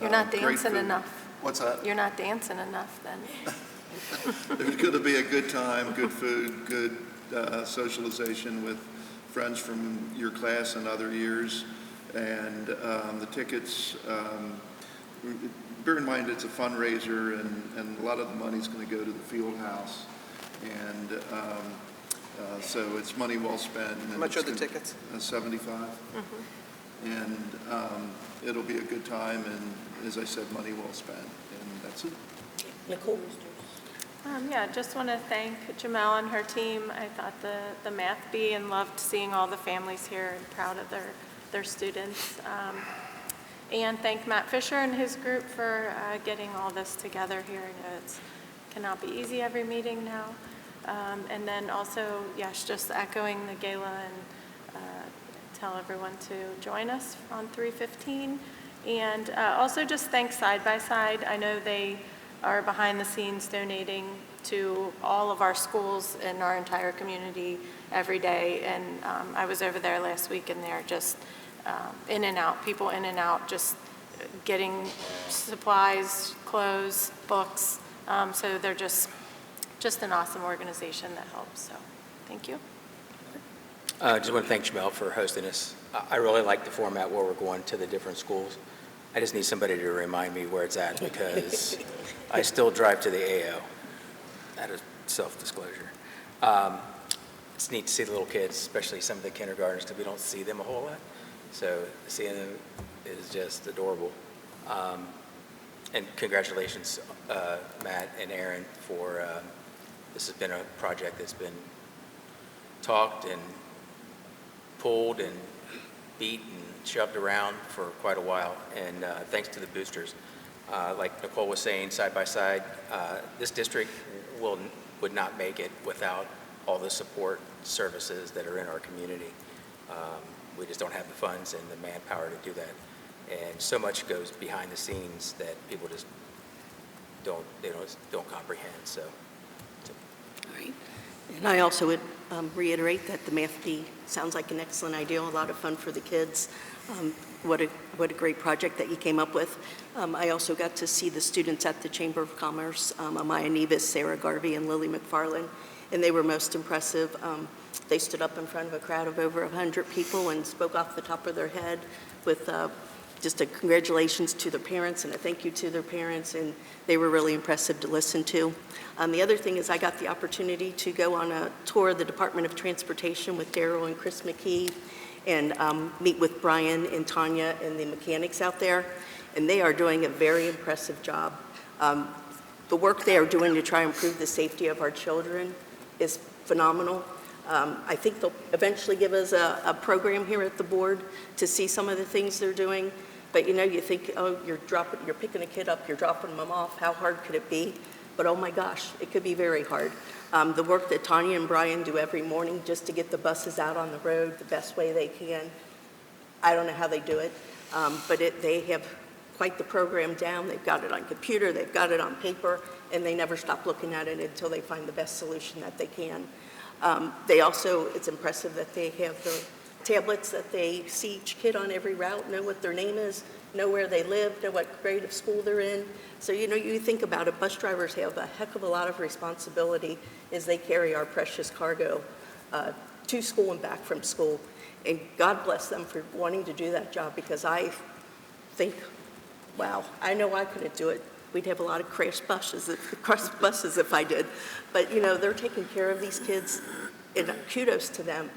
You're not Great dancing food. enough. What's that? You're not dancing enough then. There's going to be a good time, good food, good socialization with friends from your class and other years. And the tickets, bear in mind it's a fundraiser, and a lot of the money's going to go to the field house. And so it's money well spent. How much are the tickets? 75. And it'll be a good time, and as I said, money well spent. And that's it. Nicole? Yeah, just want to thank Jamel and her team. I thought the math bee and loved seeing all the families here and proud of their students. And thank Matt Fisher and his group for getting all this together here. I know it cannot be easy every meeting now. And then also, yes, just echoing the gala and tell everyone to join us on 3/15. And also just thank Side by Side. I know they are behind the scenes donating to all of our schools in our entire community every day. And I was over there last week, and they're just in and out, people in and out, just getting supplies, clothes, books. So they're just an awesome organization that helps. So thank you. I just want to thank Jamel for hosting us. I really like the format where we're going to the different schools. I just need somebody to remind me where it's at, because I still drive to the AO. That is self-disclosure. It's neat to see the little kids, especially some of the kindergartners, because we don't see them a whole lot. So seeing them is just adorable. And congratulations, Matt and Aaron, for this has been a project that's been talked and pulled and beat and shoved around for quite a while, and thanks to the boosters. Like Nicole was saying, Side by Side, this district would not make it without all the support services that are in our community. We just don't have the funds and the manpower to do that. And so much goes behind the scenes that people just don't comprehend. So. All right. And I also would reiterate that the Math Bee sounds like an excellent idea, a lot of fun for the kids. What a great project that you came up with. I also got to see the students at the Chamber of Commerce, Amaya Nevis, Sarah Garvey, and Lily McFarland, and they were most impressive. They stood up in front of a crowd of over 100 people and spoke off the top of their head with just a congratulations to their parents and a thank you to their parents, and they were really impressive to listen to. The other thing is I got the opportunity to go on a tour of the Department of Transportation with Daryl and Chris McKee, and meet with Brian and Tanya and the mechanics out there, and they are doing a very impressive job. The work they are doing to try and improve the safety of our children is phenomenal. I think they'll eventually give us a program here at the board to see some of the things they're doing. But you know, you think, oh, you're picking a kid up, you're dropping them off, how hard could it be? But oh my gosh, it could be very hard. The work that Tanya and Brian do every morning just to get the buses out on the road the best way they can, I don't know how they do it, but they have quite the program down. They've got it on computer, they've got it on paper, and they never stop looking at it until they find the best solution that they can. They also, it's impressive that they have the tablets that they see each kid on every route, know what their name is, know where they live, know what grade of school they're in. So, you know, you think about it, bus drivers have a heck of a lot of responsibility as they carry our precious cargo to school and back from school. And God bless them for wanting to do that job, because I think, wow, I know I couldn't do it. We'd have a lot of crashed buses if I did. But, you know, they're taking care of these kids, and kudos to them.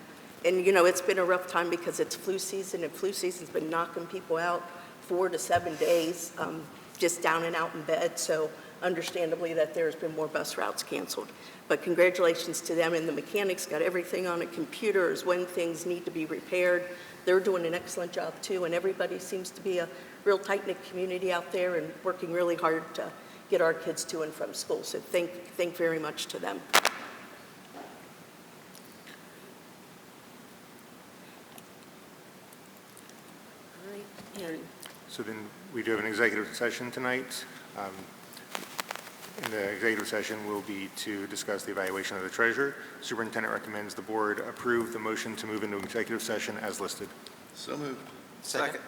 And, you know, it's been a rough time because it's flu season, and flu season's been knocking people out 4 to 7 days, just down and out in bed. So understandably that there's been more bus routes canceled. But congratulations to them, and the mechanics got everything on a computer as when things need to be repaired. They're doing an excellent job too, and everybody seems to be a real tight-knit community out there and working really hard to get our kids to and from school. So thank very much to them. All right, and So then we do have an executive session tonight. In the executive session will be to discuss the evaluation of the treasurer. Superintendent recommends the board approve the motion to move into executive session as listed. So moved. Second.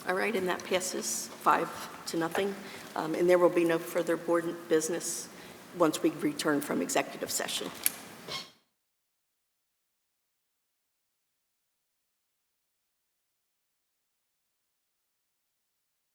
All right, and that passes 5-0. And there will be no further board business once we return from executive session.